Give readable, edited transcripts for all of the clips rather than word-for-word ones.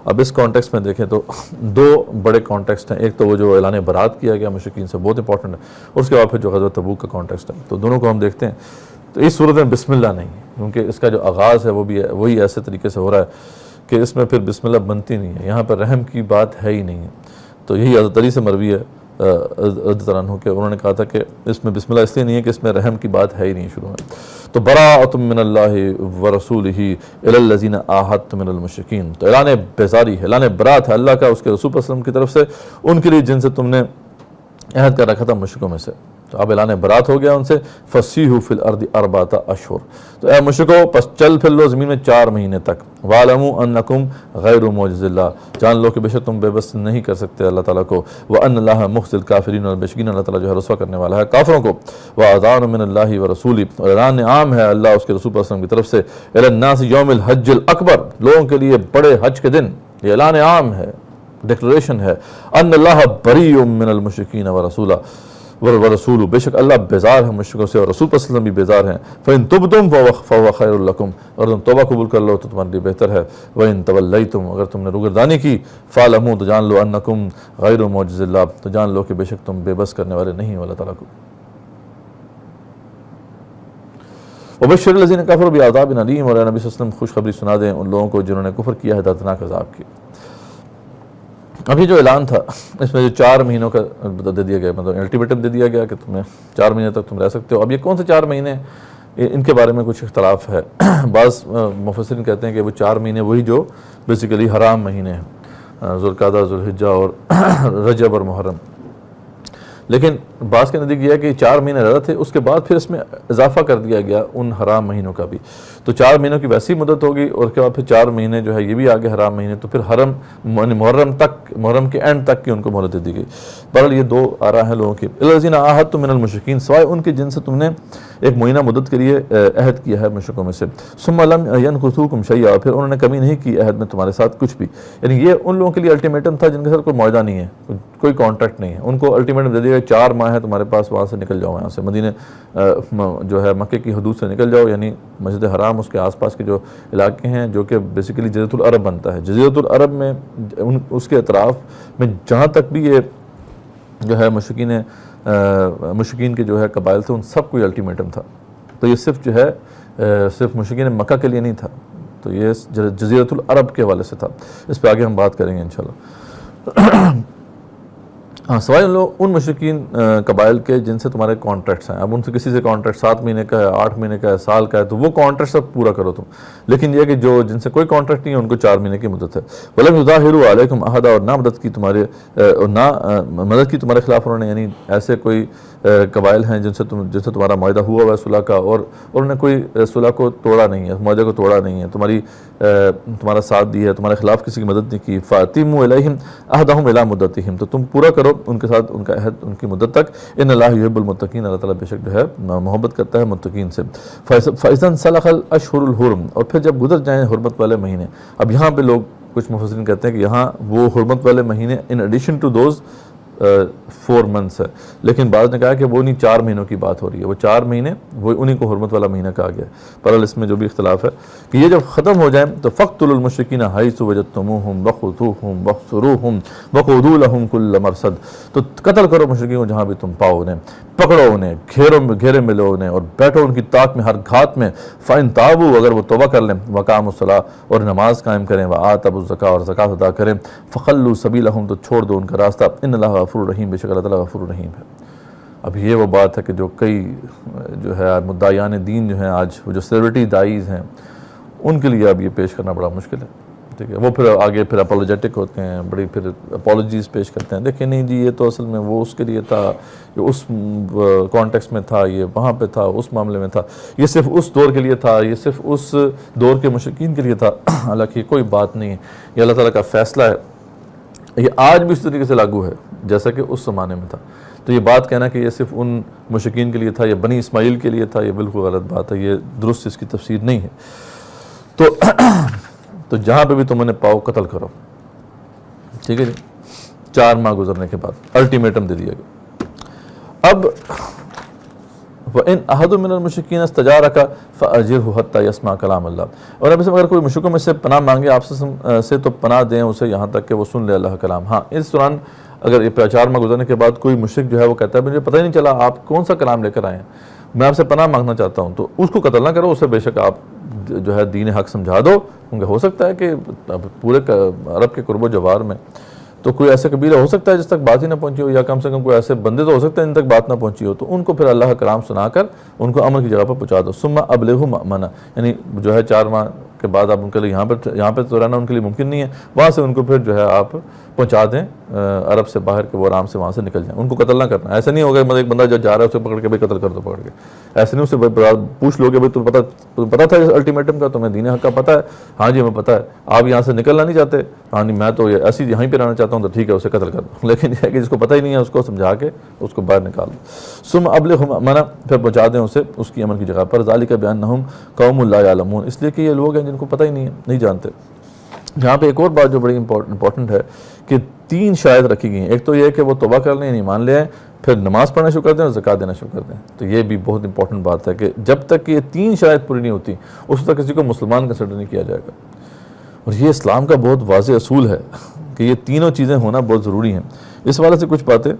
اب اس کانٹیکسٹ میں دیکھیں تو دو بڑے کانٹیکسٹ ہیں، ایک تو وہ جو اعلان برات کیا گیا مشرکین سے، بہت امپورٹنٹ ہے، اور اس کے بعد پھر جو غزوہ تبوک کا کانٹیکسٹ ہے، تو دونوں کو ہم دیکھتے ہیں۔ تو اس صورت میں بسم اللہ نہیں ہے، کیونکہ اس کا جو آغاز ہے وہ بھی وہی ایسے طریقے سے ہو رہا ہے کہ اس میں پھر بسم اللہ بنتی نہیں ہے، یہاں پر رحم کی بات ہے ہی نہیں ہے۔ تو یہی حضرت علی سے مروی ہے رضی اللہ عنہ کہ انہوں نے کہا تھا کہ اس میں بسم اللہ اس لیے نہیں ہے کہ اس میں رحم کی بات ہے ہی نہیں شروع میں۔ تو براءۃ من اللہ ورسولہ الی الذین عاہدتم من المشرکین، تو اعلان بیزاری ہے، اعلان برات ہے اللہ کا اس کے رسول صلی اللہ علیہ وسلم کی طرف سے ان کے لیے جن سے تم نے عہد کر رکھا تھا مشرکوں میں سے۔ تو اب اعلان برات ہو گیا ان سے، فسیحوا فی الارض اربعۃ اشہر، تو اے مشرکو پس چل پھر لو زمین میں 4 مہینے تک، وَاعْلَمُوا أَنَّكُمْ غَيْرُ مُعْجِزِ اللَّهِ، جان لو کہ بے شک تم بے بس نہیں کر سکتے اللہ تعالیٰ کو، وَأَنَّ اللَّهَ مُخْزِي الْكَافِرِينَ، اور بے شک اللہ تعالیٰ جو ہے رسوا کرنے والا ہے کافروں کو، وَأَذَانٌ مِّنَ اللَّهِ وَرَسُولِهِ، اور اعلان عام ہے اللہ اس کے رسول صلی اللہ علیہ وسلم کی طرف سے، إِلَى النَّاسِ يَوْمِ الْحَجِّ الْأَكْبَرِ، لوگوں کے لیے بڑے حج کے دن، یہ اعلان عام ہے، ڈکلریشن ہے، أَنَّ اللَّهَ بَرِيءٌ مِّنَ الْمُشْرِكِينَ وَرَسُولُهُ، ورسول، بے شک اللہ بیزار ہے مشرکوں سے اور رسول صلی اللہ علیہ وسلم بھی بیزار ہیں، فَإِن تُبْتُمْ فَهُوَ خَيْرٌ لَكُمْ، اگر تم توبہ قبول کر لو تو تمہارے لیے بہتر ہے، وَإِن تَوَلَّيْتُمْ، اگر تم نے روگردانی کی، فَاعْلَمُوا، تو جان لو، أَنَّكُمْ غَيْرُ مُعْجِزِ اللَّهِ، تو جان لو کہ بے شک تم بے بس کرنے والے نہیں ہو اللہ تعالیٰ کو۔ وَبَشِّرِ الَّذِينَ كَفَرُوا بِعَذَابٍ أَلِيمٍ، اور اے نبی صلی اللہ علیہ وسلم خوشخبری سنا دیں ان لوگوں کو جنہوں نے کفر کیا ہے دردناک عذاب کی۔ اب یہ جو اعلان تھا اس میں جو 4 مہینوں کا دے دیا گیا، مطلب الٹیمیٹم دے دیا گیا کہ تمہیں 4 مہینے تک تم رہ سکتے ہو۔ اب یہ کون سے 4 مہینے، ان کے بارے میں کچھ اختلاف ہے۔ بعض مفسرین کہتے ہیں کہ وہ 4 مہینے وہی جو بیسیکلی حرام مہینے ہیں، ذوالقعدہ، ذوالحجہ اور رجب اور محرم، لیکن بعض کے نزدیک یہ ہے کہ 4 مہینے زیادہ تھے، اس کے بعد پھر اس میں اضافہ کر دیا گیا ان حرام مہینوں کا بھی، تو 4 مہینوں کی ویسی مدت ہوگی، اور اس کے بعد پھر 4 مہینے جو ہے یہ بھی آگے حرام مہینے، تو پھر محرم تک، محرم کے اینڈ تک کی ان کو مہلت دے دی گئی۔ بہرحال یہ 2 آراء ہیں لوگوں کی۔ الذین عاہدتم من المشرکین، سوائے ان کے جن سے تم نے ایک معینہ مدت کے لیے عہد کیا ہے مشرکوں میں سے، ثم لم ینقصوکم شیئا، پھر انہوں نے کمی نہیں کی عہد میں تمہارے ساتھ کچھ بھی، یعنی یہ ان لوگوں کے لیے الٹیمیٹم تھا جن کے ساتھ کوئی معاہدہ نہیں ہے، کوئی کانٹریکٹ نہیں ہے، ان کو الٹیمیٹم دے دیا 4 ماہ ہے تمہارے پاس، وہاں سے نکل جاؤ، یہاں سے مدینہ جو ہے مکے کی حدود سے نکل جاؤ، یعنی مسجد حرام اس کے آس پاس کے جو علاقے ہیں جو کہ بیسیکلی جزیرۃ العرب بنتا ہے، جزیرۃ العرب میں اس کے اطراف میں جہاں تک بھی یہ جو ہے مشرکین کے جو ہے قبائل تھے ان سب کو یہ الٹیمیٹم تھا، تو یہ صرف جو ہے صرف مشرکین مکہ کے لیے نہیں تھا، تو یہ جزیرۃ العرب کے حوالے سے تھا، اس پہ آگے ہم بات کریں گے انشاءاللہ۔ ہاں، سوائے ان مشرکین قبائل کے جن سے تمہارے کانٹریکٹس ہیں، اب ان سے کسی سے کانٹریکٹ 7 مہینے کا ہے، 8 مہینے کا ہے، سال کا ہے، تو وہ کانٹریکٹ سب پورا کرو تم، لیکن یہ کہ جو جن سے کوئی کانٹریکٹ نہیں ہے ان کو 4 مہینے کی مدت ہے۔ وَلَمْ يُظَاهِرُوا عَلَيْكُمْ أَحَدًا، اور نہ مدد کی تمہارے خلاف انہوں نے، یعنی ایسے کوئی قبائل ہیں جن سے تمہارا معاہدہ ہوا ہوا ہے صلح کا، اور انہوں نے کوئی صلح کو توڑا نہیں ہے، معاہدے کو توڑا نہیں ہے، تمہارا ساتھ دیا ہے، تمہارے خلاف کسی کی مدد نہیں کی، فَأَتِمُّوا إِلَيْهِمْ عَهْدَهُمْ إِلَىٰ مُدَّتِهِمْ، تو تم پورا کرو ان کے ساتھ ان کا عہد ان کی مدت تک، ان اللہ یحب المتقین، اللہ تعالیٰ بے شک جو ہے محبت کرتا ہے متقین سے۔ فَإِذَا انسَلَخَ الْأَشْهُرُ الْحُرُمُ، اور پھر جب گزر جائیں حرمت والے مہینے، اب یہاں پہ لوگ کچھ مفسرین کہتے ہیں کہ یہاں وہ حرمت والے مہینے in addition to those 4 months ہے، لیکن بعض نے کہا کہ وہ انہیں 4 مہینوں کی بات ہو رہی ہے، وہ 4 مہینے وہ انہیں کو حرمت والا مہینہ کہا گیا ہے۔ بہرحال اس میں جو بھی اختلاف ہے کہ یہ جب ختم ہو جائیں تو فَاقْتُلُوا الْمُشْرِكِينَ حَيْثُ وَجَدتُّمُوهُمْ وَخُذُوهُمْ وَاحْصُرُوهُمْ وَقْعُدُوا لَهُمْ كُلَّ مَرْصَدٍ، تو قتل کرو مشرکین کو جہاں بھی تم پاؤ، انہیں پکڑو، انہیں گھیرے میں لو انہیں، اور بیٹھو ان کی طاق میں، ہر گھات میں، فَإِن تَابُوا، اگر وہ توبہ کر لیں، وَأَقَامُوا الصَّلَاةَ، اور نماز قائم کریں، وَآتَوُا الزَّكَاةَ، اور زکوٰۃ ادا کریں، فَخَلُّوا سَبِيلَهُمْ، تو چھوڑ دو ان کا راستہ، إِنَّ اللَّهَ غَفُورٌ رَحِيمٌ، بے شک اللہ تعالیٰ غفور رحیم ہے۔ اب یہ وہ بات ہے کہ جو کئی جو ہے مدعیان دین جو ہیں آج، وہ جو سیلیبریٹی داعیز ہیں، ان کے لیے اب یہ پیش کرنا بڑا مشکل ہے، ٹھیک ہے، وہ پھر آگے پھر اپولوجیٹک ہوتے ہیں، بڑی پھر اپولوجیز پیش کرتے ہیں، دیکھیں نہیں جی یہ تو اصل میں وہ اس کے لیے تھا، یہ اس کانٹیکسٹ میں تھا، یہ وہاں پہ تھا، اس معاملے میں تھا، یہ صرف اس دور کے لیے تھا، یہ صرف اس دور کے مشرکین کے لیے تھا، حالانکہ کوئی بات نہیں ہے، یہ اللہ تعالیٰ کا فیصلہ ہے، یہ آج بھی اس طریقے سے لاگو ہے جیسا کہ اس زمانے میں تھا۔ تو یہ بات کہنا کہ یہ صرف ان مشرکین کے لیے تھا، یہ بنی اسماعیل کے لیے تھا، یہ بالکل غلط بات ہے، یہ درست اس کی تفسیر نہیں ہے۔ تو جہاں پہ بھی تم انہیں پاؤ قتل کرو، ٹھیک ہے جی، 4 ماہ گزرنے کے بعد الٹیمیٹم دے دیا گیا۔ اب وَإِنْ أَحَدٌ مِّنَ الْمُشْرِكِينَ اسْتَجَارَكَ فَأَجِرْهُ حَتَّى يَسْمَعَ كَلَامَ اللَّهِ، اور اب اگر کوئی مشرکوں میں سے پناہ مانگے آپ سے تو پناہ دیں اسے یہاں تک کہ وہ سن لے اللہ کا کلام۔ ہاں اس دوران اگر یہ 4 ماہ گزرنے کے بعد کوئی مشرک جو ہے وہ کہتا ہے مجھے پتہ ہی نہیں چلا آپ کون سا کلام لے کر آئے ہیں، میں آپ سے پناہ مانگنا چاہتا ہوں، تو اس کو قتل نہ کرو، اسے بے شک آپ جو ہے دین حق سمجھا دو، کیونکہ ہو سکتا ہے کہ پورے عرب کے قرب و جوار میں تو کوئی ایسا قبیلہ ہو سکتا ہے جس تک بات ہی نہ پہنچی ہو، یا کم سے کم کوئی ایسے بندے تو ہو سکتے ہیں جن تک بات نہ پہنچی ہو، تو ان کو پھر اللہ کا کلام سنا کر ان کو امن کی جگہ پر پہنچا دو۔ ثم ابلغوا مأمنہ، یعنی جو ہے 4 ماہ کے بعد آپ ان کے لیے یہاں پہ تو رہنا ان کے لیے ممکن نہیں ہے، وہاں سے ان کو پھر جو ہے آپ پہنچا دیں عرب سے باہر کہ وہ آرام سے وہاں سے نکل جائیں، ان کو قتل نہ کرنا۔ ایسا نہیں ہوگا ایک بندہ جو جا رہا ہے اسے پکڑ کے بھائی قتل کر دو، پکڑ کے ایسے نہیں، اسے پوچھ لو کہ بھائی تمہیں پتہ تھا اس الٹیمیٹم کا، تمہیں دین حق کا پتہ ہے؟ ہاں جی ہمیں پتہ ہے۔ آپ یہاں سے نکلنا نہیں چاہتے؟ ہاں نہیں میں تو ایسی یہیں پہ رہنا چاہتا ہوں، تو ٹھیک ہے اسے قتل کر دو، لیکن یہ ہے کہ جس کو پتہ ہی نہیں ہے اس کو سمجھا کے اس کو باہر نکال دو۔ ثم ابلغوا مأمنہ، پھر پہنچا دیں اسے اس کی امن کی جگہ پر۔ ذالک بأنہم قوم لا یعلمون، اس لیے کہ یہ لوگ ہیں جن کو پتہ ہی نہیں ہے، نہیں جانتے۔ یہاں پہ ایک اور بات جو بڑی امپورٹنٹ ہے کہ 3 شرائط رکھی گئی ہیں، ایک تو یہ کہ وہ توبہ کر لیں یعنی ایمان لے آئیں، پھر نماز پڑھنا شروع کر دیں اور زکوٰۃ دینا شروع کر دیں۔ تو یہ بھی بہت امپورٹنٹ بات ہے کہ جب تک یہ 3 شرائط پوری نہیں ہوتی اس تک کسی کو مسلمان کنسیڈر نہیں کیا جائے گا، اور یہ اسلام کا بہت واضح اصول ہے کہ یہ تینوں چیزیں ہونا بہت ضروری ہیں۔ اس حوالے سے کچھ باتیں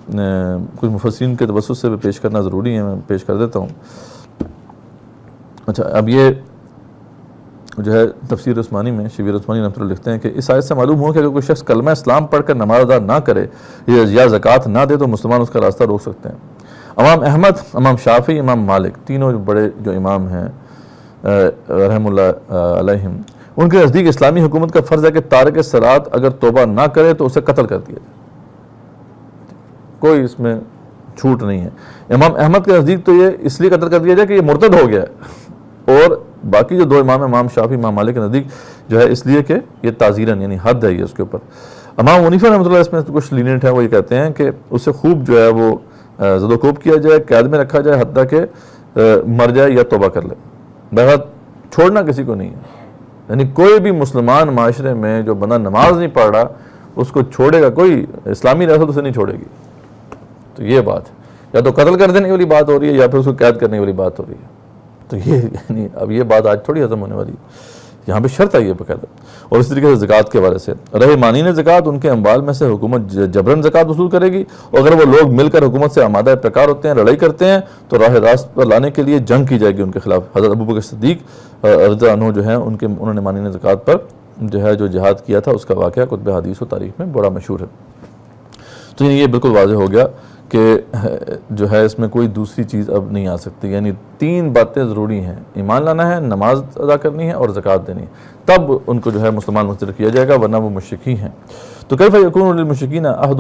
کچھ مفسرین کے توسط سے بھی پیش کرنا ضروری ہے، میں پیش کر دیتا ہوں۔ اچھا، اب یہ جو ہے تفسیر عثمانی میں شبیر عثمانی رحمۃ اللہ لکھتے ہیں کہ اس آیت سے معلوم ہو کہ اگر کوئی شخص کلمہ اسلام پڑھ کر نماز ادا نہ کرے یا زکوٰۃ نہ دے تو مسلمان اس کا راستہ روک سکتے ہیں۔ امام احمد، امام شافعی، امام مالک، تینوں بڑے جو امام ہیں رحم اللہ علیہم، ان کے نزدیک اسلامی حکومت کا فرض ہے کہ تارک صلاۃ اگر توبہ نہ کرے تو اسے قتل کر دیا جائے، کوئی اس میں چھوٹ نہیں ہے۔ امام احمد کے نزدیک تو یہ اس لیے قتل کر دیا جائے کہ یہ مرتد ہو گیا ہے، اور باقی جو 2 امام ہیں امام شافعی امام مالک کے نزدیک جو ہے اس لیے کہ یہ تعزیراً یعنی حد ہے یہ اس کے اوپر۔ امام حنیفہ رحمۃ اللہ اس میں کچھ لینینٹ ہیں، وہ یہ کہتے ہیں کہ اسے خوب جو ہے وہ زد و کوب کیا جائے، قید میں رکھا جائے حتیٰ کہ مر جائے یا توبہ کر لے، بہرحال چھوڑنا کسی کو نہیں ہے، یعنی کوئی بھی مسلمان معاشرے میں جو بندہ نماز نہیں پڑھ رہا اس کو چھوڑے گا کوئی اسلامی ریاست اسے نہیں چھوڑے گی۔ تو یہ بات یا تو قتل کر دینے والی بات ہو رہی ہے یا پھر اس کو قید کرنے والی بات ہو رہی ہے۔ تو یہ یعنی اب یہ بات آج تھوڑی ہضم ہونے والی ہے، یہاں پہ شرط آئی ہے باقاعدہ۔ اور اس طریقے سے زکوٰۃ کے حوالے سے رہے مانین زکوٰۃ، ان کے اموال میں سے حکومت جبراً زکوٰۃ وصول کرے گی، اور اگر وہ لوگ مل کر حکومت سے آمادہ پیکار ہوتے ہیں، لڑائی کرتے ہیں تو راہ راست پر لانے کے لیے جنگ کی جائے گی ان کے خلاف۔ حضرت ابوبکر صدیق رضی اللہ عنہ جو ہیں انہوں نے مانین زکوٰۃ پر جو ہے جو جہاد کیا تھا اس کا واقعہ کتب حدیث و تاریخ میں بڑا مشہور ہے۔ تو یہ بالکل واضح ہو گیا کہ جو ہے اس میں کوئی دوسری چیز اب نہیں آ سکتی، یعنی 3 باتیں ضروری ہیں، ایمان لانا ہے، نماز ادا کرنی ہے اور زکوٰۃ دینی ہے، تب ان کو جو ہے مسلمان کنسیڈر کیا جائے گا، ورنہ وہ مشرک ہی ہیں۔ تو کیف یکون للمشرکین عہد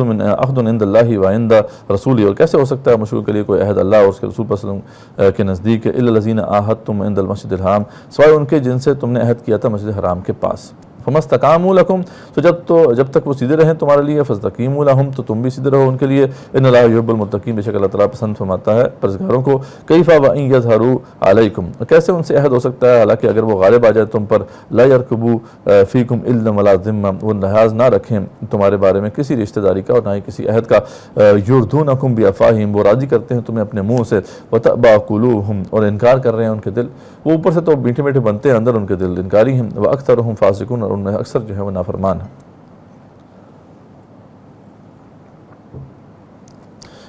عند اللہ وعند رسولہ، اور کیسے ہو سکتا ہے مشرکوں کے لیے کوئی عہد اللہ اور اس کے رسول صلی اللہ علیہ وسلم کے نزدیک، الا الذین عاہدتم عند المسجد الحرام، سوائے ان کے جن سے تم نے عہد کیا تھا مسجد حرام کے پاس۔ فما استقاموا لکم، تو جب تک وہ سیدھے رہیں تمہارے لیے، فاستقیموا لہم، تو تم بھی سیدھے رہو ان کے لیے، ان اللہ یحب المتقین، بے شک اللہ تعالیٰ پسند فرماتا ہے پرہیزگاروں کو۔ کیف وان یظہروا علیکم، کیسے ان سے عہد ہو سکتا ہے حالانکہ اگر وہ غالب آ جائے تم پر، لا یرقبوا فیکم الا ولا ذمہ، وہ لحاظ نہ رکھیں تمہارے بارے میں کسی رشتہ داری کا اور نہ ہی کسی عہد کا، یرضونکم بافواہہم، وہ راضی کرتے ہیں تمہیں اپنے منہ سے، وتأبى قلوبہم، اور انکار کر رہے ہیں ان کے دل، وہ اوپر سے تو میٹھے میٹھے بنتے ہیں اندر ان کے دل انکاری ہیں، واکثرہم فاسقون، اور ان میں اکثر جو ہے وہ نافرمان ہیں۔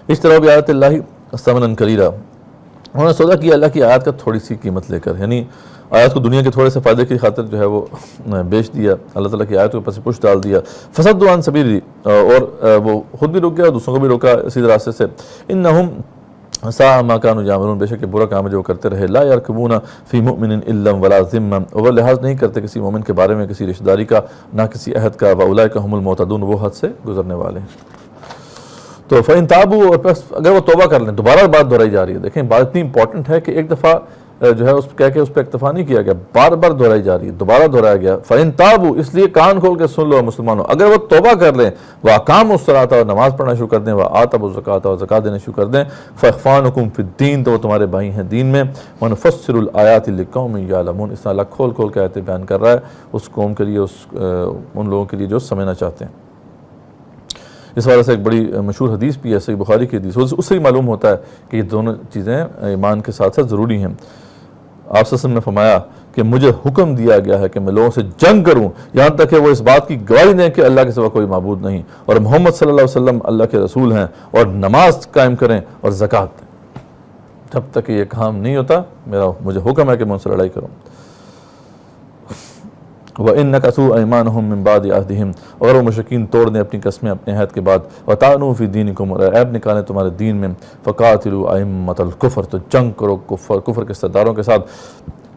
اشتروا بآیات اللہ ثمنا قلیلا، انہوں نے سودا کیا اللہ کی آیات کا تھوڑی سی قیمت لے کر، یعنی آیات کو دنیا کے تھوڑے سے فائدے کی خاطر جو ہے وہ بیچ دیا، اللہ تعالیٰ کی آیات کے اوپر سے پش ڈال دیا۔ فصدوا عن سبیلی، اور وہ خود بھی رک گیا اور دوسروں کو بھی روکا سیدھے راستے سے۔ انہم ساء ما كانوا يعملون، بے شک برا کام ہے جو وہ کرتے رہے۔ لا يرقبون فی مؤمن الا ولا ذمہ، وہ لحاظ نہیں کرتے کسی مومن کے بارے میں کسی رشتہ داری کا نہ کسی عہد کا۔ واولئک هم المعتدون، وہ حد سے گزرنے والے ہیں۔ تو فإن تابوا، اور اگر وہ توبہ کر لیں، دوبارہ بات دہرائی جا رہی ہے، دیکھیں بات اتنی امپورٹنٹ ہے کہ ایک دفعہ جو ہے اس کہہ کے اس پہ اکتفا نہیں کیا گیا، بار بار دہرائی جا رہی ہے، دوبارہ دہرایا گیا۔ فإن تابوا، اس لیے کان کھول کے سن لو مسلمانوں، اگر وہ توبہ کر لیں، وأقاموا الصلاۃ، اور نماز پڑھنا شروع کر دیں، وآتوا الزکوٰۃ، اور زکوٰۃ دینا شروع کر دیں، فإخوانکم فی الدین، تو وہ تمہارے بھائی ہیں دین میں۔ ونفصل الآیات لقوم یعلمون، اس طرح اللہ کھول کھول کے آیتیں بیان کر رہا ہے اس قوم کے لیے، ان لوگوں کے لیے جو سمجھنا چاہتے ہیں۔ اس وجہ سے ایک بڑی مشہور حدیث بھی ہے، صحیح بخاری کی حدیث، اس سے ہی معلوم ہوتا ہے کہ یہ دونوں چیزیں ایمان کے ساتھ ساتھ ضروری ہیں۔ آپ صلی اللہ علیہ وسلم نے فرمایا کہ مجھے حکم دیا گیا ہے کہ میں لوگوں سے جنگ کروں یہاں تک کہ وہ اس بات کی گواہی دیں کہ اللہ کے سوا کوئی معبود نہیں اور محمد صلی اللہ علیہ وسلم اللہ کے رسول ہیں، اور نماز قائم کریں اور زکوٰۃ دیں۔ جب تک کہ یہ کام نہیں ہوتا مجھے حکم ہے کہ میں ان سے لڑائی کروں۔ وَإِن نَكَثُوا أَيْمَانَهُم مِّن بَعْدِ عَهْدِهِمْ، اگر وہ مشرکین توڑ دیں اپنی قسمیں اپنے عہد کے بعد، وَطَعْنُوا فِي دِينِكُمْ، اور عیب نکالیں تمہارے دین میں، فَقَاتِلُوا أَئِمَّةَ الْكُفْرِ، تو جنگ کرو کفر کے سرداروں کے ساتھ،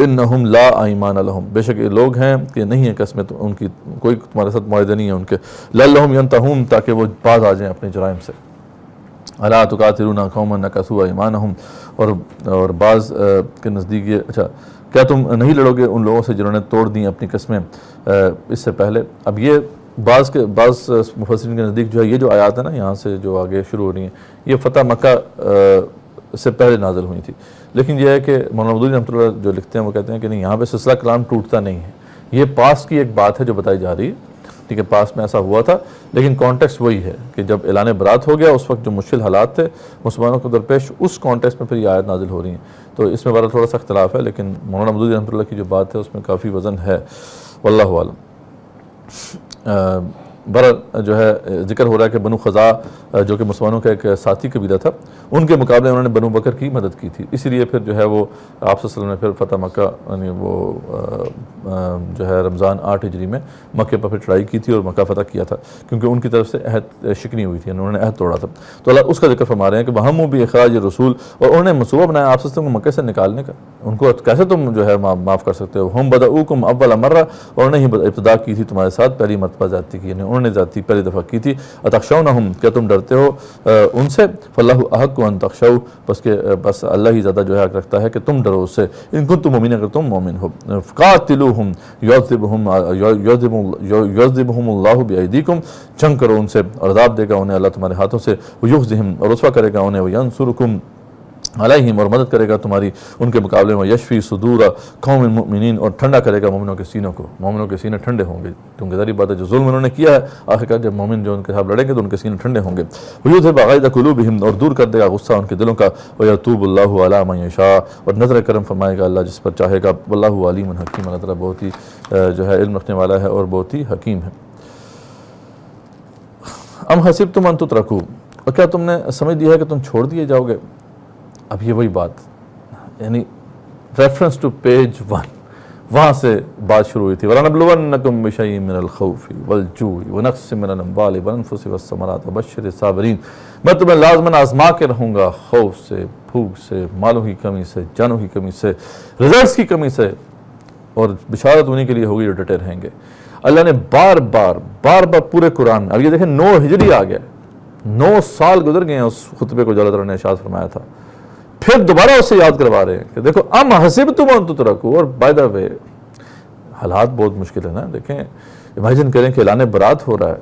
إِنَّهُمْ لَا أَيْمَانَ لَهُمْ، بے شک یہ لوگ ہیں کہ نہیں ہیں قسمیں ان کی، کوئی تمہارے ساتھ معاہدے نہیں ہیں ان کے، لَعَلَّهُمْ يَنْتَهُونَ، تاکہ وہ باز آ جائیں اپنے جرائم سے۔ أَلَا تُقَاتِلُونَ قَوْمًا نَكَثُوا أَيْمَانَهُمْ، اور بعض کے نزدیک یہ اچھا کیا تم نہیں لڑو گے ان لوگوں سے جنہوں نے توڑ دیں اپنی قسمیں اس سے پہلے۔ اب یہ بعض مفسرین کے نزدیک جو ہے یہ جو آیات ہے نا یہاں سے جو آگے شروع ہو رہی ہیں یہ فتح مکہ سے پہلے نازل ہوئی تھی، لیکن یہ ہے کہ مولانا مودودی رحمۃ اللہ جو لکھتے ہیں وہ کہتے ہیں کہ نہیں، یہاں پہ سلسلہ کلام ٹوٹتا نہیں ہے، یہ پاس کی ایک بات ہے جو بتائی جا رہی ہے، ٹھیک ہے، پاس میں ایسا ہوا تھا، لیکن کانٹیکسٹ وہی ہے کہ جب اعلان برات ہو گیا اس وقت جو مشکل حالات تھے مسلمانوں کو درپیش، اس کانٹیکسٹ میں پھر یہ آیت نازل ہو رہی ہیں۔ تو اس میں بارہ تھوڑا سا اختلاف ہے، لیکن مولانا مودودی رحمۃ اللہ کی جو بات ہے اس میں کافی وزن ہے، واللہ اعلم۔ جو ہے ذکر ہو رہا ہے کہ بنو خزاع جو کہ مسلمانوں کا ایک ساتھی قبیلہ تھا، ان کے مقابلے انہوں نے بنو بکر کی مدد کی تھی، اسی لیے پھر جو ہے وہ آپ صلی اللہ علیہ وسلم نے پھر فتح مکہ یعنی وہ جو ہے رمضان 8 ہجری میں مکے پر پھر چڑھائی کی تھی اور مکہ فتح کیا تھا، کیونکہ ان کی طرف سے عہد شکنی ہوئی تھی، انہوں نے عہد توڑا تھا۔ تو اللہ اس کا ذکر فرما رہے ہیں کہ وَهَمُّوا بِإِخْرَاجِ الرَّسُولِ، اور انہوں نے منصوبہ بنایا آپ صلی اللہ علیہ وسلم کو مکے سے نکالنے کا، ان کو کیسے تم جو ہے معاف کر سکتے ہو، ہم بدؤکم اول مرہ، اور انہوں نے ابتدا کی تھی تمہارے ساتھ پہلی مرتبہ زیادتی کی، یعنی انہوں نے زیادتی پہلی دفعہ کی تھی، اتخشونہم، کیا تم ڈرتے ہو ان سے، فاللہ احق ان تخشوا، بس اللہ ہی زیادہ جو ہے حق رکھتا ہے کہ تم ڈرو اس سے، ان کنتم مومنین، اگر تم مومن ہو، قاتلوہم یعذبہم اللہ بایدیکم، جنگ کرو ان سے اور عذاب دے گا انہیں اللہ تمہارے ہاتھوں سے، ویخزہم، اور رسوا کرے گا انہیں، وینصرکم علیہم، اور مدد کرے گا تمہاری ان کے مقابلے میں، یشفی صدور قوم المؤمنین، اور ٹھنڈا کرے گا مومنوں کے سینوں کو، مومنوں کے سینے ٹھنڈے ہوں گے، کیونکہ ظاہری بات ہے جو ظلم انہوں نے کیا ہے آخرکار جب مومن جو ان کے ساتھ لڑیں گے تو ان کے سینے ٹھنڈے ہوں گے، ویذھب غیظ قلوبہم، اور دور کر دے گا غصہ ان کے دلوں کا، ویتوب اللہ علی من یشاء، اور نظر کرم فرمائے گا اللہ جس پر چاہے گا، واللہ علیم حکیم، اللہ تعالیٰ بہت ہی جو ہے علم رکھنے والا ہے اور بہت ہی حکیم ہے۔ ام حسبتم ان تترکوا، اور کیا تم نے سمجھ لیا ہے کہ تم چھوڑ دیے جاؤ گے؟ اب یہ وہی بات یعنی ریفرنس ٹو پیج 1 وہاں سے بات شروع ہوئی تھی، وَلَنَبْلُوَنَّكُمْ بِشَيْءٍ مِّنَ الْخَوْفِ وَالْجُوعِ وَنَقْصٍ مِّنَ الْأَمْوَالِ وَالْأَنفُسِ وَالثَّمَرَاتِ وَبَشِّرِ الصَّابِرِينَ، میں تمہیں لازماً آزما کے رہوں گا، خوف سے، بھوک سے، مالوں کی کمی سے، جانوں کی کمی سے، رزقs کی کمی سے، اور بشارت انہیں کے لیے ہوگی جو ڈٹے رہیں گے۔ اللہ نے بار بار پورے قرآن میں، اب یہ دیکھیں 9 ہجری آ گیا، 9 سال گزر گئے ہیں اس خطبے کو جو اللہ تعالیٰ نے ارشاد فرمایا تھا، پھر دوبارہ اس سے یاد کروا رہے ہیں کہ دیکھو ام حسبتم ان تترکوا، اور بائی دا وے حالات بہت مشکل ہے نا، دیکھیں امیجن کریں کہ اعلان برات ہو رہا ہے،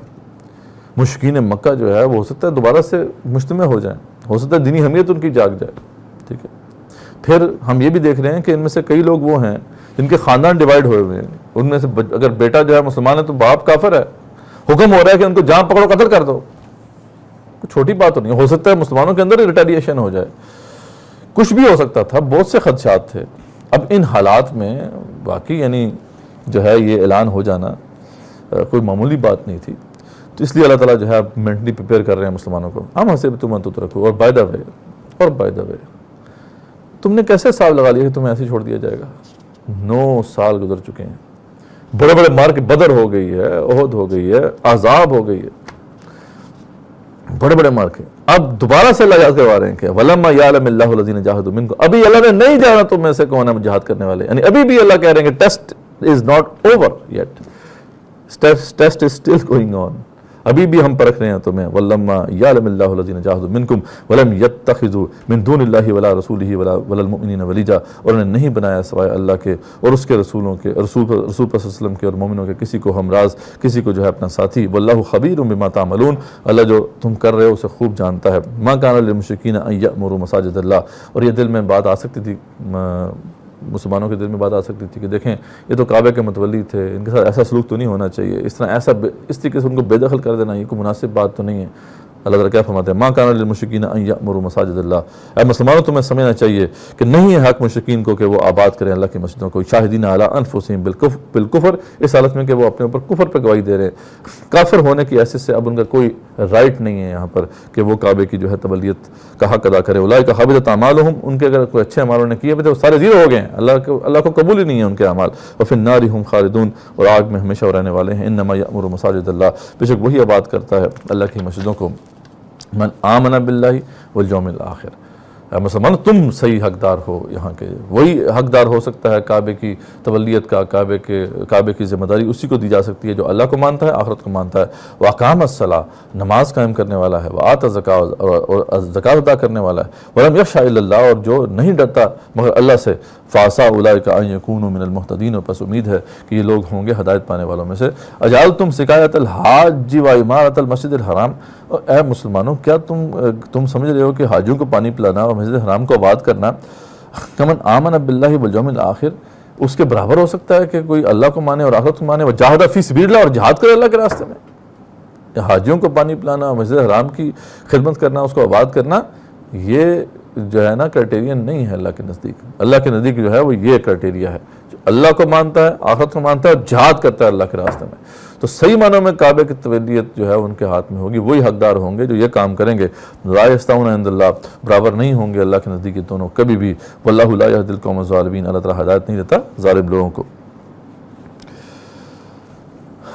مشرکین مکہ جو ہے وہ ہو سکتا ہے دوبارہ سے مجتمع ہو جائیں، ہو سکتا ہے دینی حمیت ان کی جاگ جائے، ٹھیک ہے، پھر ہم یہ بھی دیکھ رہے ہیں کہ ان میں سے کئی لوگ وہ ہیں جن کے خاندان ڈیوائیڈ ہوئے ہوئے ہیں، ان میں سے اگر بیٹا جو ہے مسلمان ہے تو باپ کافر ہے، حکم ہو رہا ہے کہ ان کو جہاں پکڑو قتل کر دو، چھوٹی بات تو نہیں، ہو سکتا ہے مسلمانوں کے اندر ہی ریٹیلیشن ہو جائے، کچھ بھی ہو سکتا تھا، بہت سے خدشات تھے۔ اب ان حالات میں واقعی یعنی جو ہے یہ اعلان ہو جانا کوئی معمولی بات نہیں تھی، تو اس لیے اللہ تعالیٰ جو ہے مینٹلی پریپیئر کر رہے ہیں مسلمانوں کو، ہم حسبتم ان تترکوا، اور بائی دا وے تم نے کیسے حساب لگا لیا کہ تمہیں ایسے چھوڑ دیا جائے گا؟ 9 سال گزر چکے ہیں، بڑے بڑے مارکے، بدر ہو گئی ہے، احد ہو گئی ہے، احزاب ہو گئی ہے، بڑے بڑے مارکے، اب دوبارہ سے اللہ یاد کروا رہے ہیں کہ وَلَمَّا يَعْلَمِ اللَّهُ الَّذِينَ جَاهَدُوا مِنكُمْ، ابھی اللہ نے نہیں جانا تم میں سے کون ہے جہاد کرنے والے، یعنی ابھی بھی اللہ کہہ رہے ہیں کہ test is not over yet, test is still going on, ابھی بھی ہم پرکھ رہے ہیں تمہیں، وَلَمَّا يَعْلَمِ اللَّهُ الَّذِينَ جَاهَدُوا مِنكُمْ وَلَمْ يَتَّخِذُوا مِن دُونِ اللَّهِ وَلَا رَسُولِهِ وَلَا الْمُؤْمِنِينَ وَلِيجًا، اور انہیں نہیں بنایا سوائے اللہ کے اور اس کے رسولوں کے، رسول پر صلی اللہ علیہ وسلم کے اور مومنوں کے کسی کو ہمراز، کسی کو جو ہے اپنا ساتھی، وَاللَّهُ خَبِيرٌ بِمَا تَعْمَلُونَ، اللہ جو تم کر رہے ہو اسے خوب جانتا ہے، مَا كَانَ لِلْمُشْرِكِينَ أَن يَأْمُرُوا مَسَاجِدَ اللَّهِ، اور یہ دل میں بات آ سکتی تھی مسلمانوں کے دل میں بات آ سکتی تھی کہ دیکھیں یہ تو کعبے کے متولی تھے، ان کے ساتھ ایسا سلوک تو نہیں ہونا چاہیے، اس طرح اس طریقے سے ان کو بے دخل کر دینا یہ کوئی مناسب بات تو نہیں ہے۔ اللہ تعالیٰ کیا فرماتے ہیں، مَا كَانَ لِلْمُشْرِكِينَ أَن يَأْمُرُوا مَسَاجِدَ اللَّهِ، اے مسلمانوں تمہیں سمجھنا چاہیے کہ نہیں ہے حق مشرکین کو کہ وہ آباد کریں اللہ کی مسجدوں کو، شاہدین علی انفسہم بالکفر، اس حالت میں کہ وہ اپنے اوپر کفر پہ گواہی دے رہے ہیں، کافر ہونے کی حیثیت سے اب ان کا کوئی رائٹ نہیں ہے یہاں پر کہ وہ کعبے کی جو ہے تبلیت کا حق ادا کرے۔ اولئک حبطت اعمالہم، ان کے اگر کوئی اچھے اعمال انہوں نے کیے بھی تو سارے زیرو ہو گئے ہیں، اللہ کو قبول ہی نہیں ہے ان کے اعمال، وفی النار ہم خالدون، اور آگ میں ہمیشہ رہنے والے ہیں۔ انما یأمر مساجد اللہ، بے شک وہی آباد کرتا ہے اللہ کی مسجدوں کو، من آمن باللہ والیوم الآخر، مسلمان تم صحیح حقدار ہو یہاں کے، وہی حقدار ہو سکتا ہے کعبے کی تولیت کا، کعبے کی ذمہ داری اسی کو دی جا سکتی ہے جو اللہ کو مانتا ہے، آخرت کو مانتا ہے، وَأَقَامَ الصَّلَاةَ، نماز قائم کرنے والا ہے، وَآتَى الزَّكَاةَ، اور زکوٰۃ ادا کرنے والا ہے، وَلَمْ يَخْشَ إِلَّا اللَّهَ، اور جو نہیں ڈرتا مگر اللہ سے، فَعَسَىٰ أُولَٰئِكَ أَن يَكُونُوا مِنَ الْمُهْتَدِينَ، اور پس امید ہے کہ یہ لوگ ہوں گے ہدایت پانے والوں میں سے۔ اجعلتم سقایۃ الحاج وعمارۃ المسجد الحرام، اے مسلمانوں کیا تم سمجھ رہے ہو کہ حاجیوں کو پانی پلانا اور مسجد حرام کو آباد کرنا کمن آمن باللہ والیوم الآخر، اس کے برابر ہو سکتا ہے کہ کوئی اللہ کو مانے اور آخرت کو مانے، وجاہد فی سبیل اللہ، اور جہاد کرے اللہ کے راستے میں۔ حاجیوں کو پانی پلانا، مسجد حرام کی خدمت کرنا، اس کو آباد کرنا، یہ جو ہے نا کرائٹیرین نہیں ہے اللہ کے نزدیک۔ اللہ کے نزدیک جو ہے وہ یہ کرائٹیریا ہے، جو اللہ کو مانتا ہے، آخرت کو مانتا ہے اور جہاد کرتا ہے اللہ کے راستے میں، تو صحیح معنوں میں کعبے کی تولیت جو ہے ان کے ہاتھ میں ہوگی، وہی حقدار ہوں گے جو یہ کام کریں گے۔ لا یستوون عند اللہ، برابر نہیں ہوں گے اللہ کے نزدیک یہ دونوں کبھی بھی۔ واللہ لا یہدی القوم الظالمین، اللہ تعالیٰ ہدایت نہیں دیتا ظالم لوگوں کو۔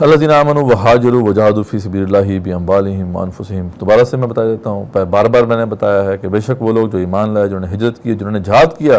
الذین آمنوا وہاجروا وجاہدوا فی سبیل اللہ باموالہم وانفسہم، دوبارہ سے میں بتا دیتا ہوں، بار بار میں نے بتایا ہے کہ بے شک وہ لوگ جو ایمان لائے، جنہوں نے ہجرت کی، جنہوں نے جہاد کیا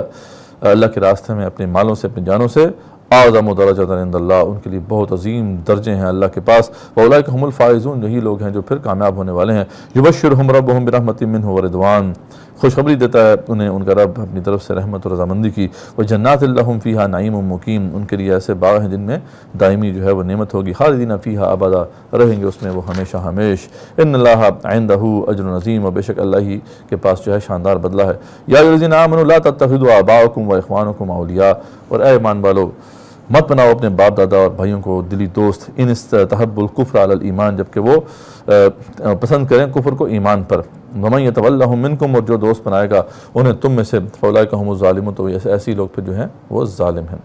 اللہ کے راستے میں اپنے مالوں سے، اپنی جانوں سے، اعظم درجۃ عند اللہ، ان کے لیے بہت عظیم درجے ہیں اللہ کے پاس۔ واولئک هم الفائزون، یہی لوگ ہیں جو پھر کامیاب ہونے والے ہیں۔ یبشرہم ربہم برحمۃ منہ ورضوان، خوشخبری دیتا ہے انہیں ان کا رب اپنی طرف سے رحمت اور رضامندی کی۔ وجنات لہم فیہا نعیم مقیم، ان کے لیے ایسے باغ ہیں جن میں دائمی جو ہے وہ نعمت ہوگی، خالدین فیہا ابدا، رہیں گے اس میں وہ ہمیشہ ہمیش۔ ان اللہ عندہ اجر عظیم، اور بے شک اللہ ہی کے پاس جو ہے شاندار بدلہ ہے۔ یا ایھا الذین آمنوا لا تتخذوا آباءکم واخوانکم اولیاء، اور اے ایمان والو مت بناؤ اپنے باپ دادا اور بھائیوں کو دلی دوست، ان استحب الکفر علی الایمان، جبکہ وہ پسند کریں کفر کو ایمان پر۔ ومن یتولہم منکم، اور جو دوست بنائے گا انہیں تم میں سے، فاولئک هم الظالمون، تو ایسی لوگ پھر جو ہیں وہ ظالم ہیں۔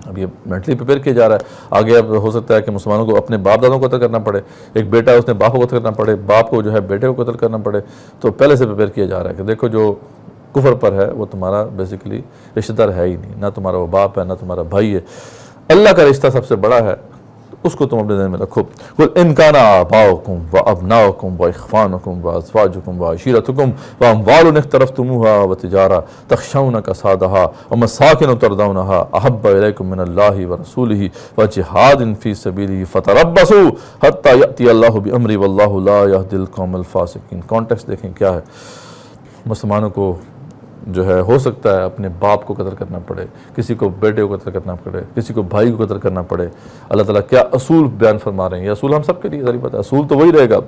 اب یہ مینٹلی پریپیئر کیا جا رہا ہے، آگے اب ہو سکتا ہے کہ مسلمانوں کو اپنے باپ دادوں کو قتل کرنا پڑے، ایک بیٹا ہے اس نے باپ کو قتل کرنا پڑے، باپ کو جو ہے بیٹے کو قتل کرنا پڑے، تو پہلے سے پریپیئر کیا جا رہا ہے کہ دیکھو جو کفر پر ہے وہ تمہارا بیسیکلی رشتہ دار ہے ہی نہیں، نہ تمہارا وہ باپ ہے نہ تمہارا بھائی ہے، اللہ کا رشتہ سب سے بڑا ہے، اس کو تم اپنے ذہن میں رکھو۔ قل ان کان آباؤکم وابناؤکم واخوانکم وازواجکم وعشیرتکم واموال اقترفتموها وتجارہ تخشون کسادها ومساکن ترضونها احب الیکم من اللہ ورسولہ وجہاد فی سبیلہ فتربصوا حتی یأتی اللہ بامرہ واللہ لا یہدی القوم الفاسقین۔ کانٹیکسٹ دیکھیں کیا ہے، مسلمانوں کو جو ہے ہو سکتا ہے اپنے باپ کو قتل کرنا پڑے، کسی کو بیٹے کو قتل کرنا پڑے، کسی کو بھائی کو قتل کرنا پڑے، اللہ تعالیٰ کیا اصول بیان فرما رہے ہیں، یہ اصول ہم سب کے لیے ضروری پتہ ہے، اصول تو وہی رہے گا۔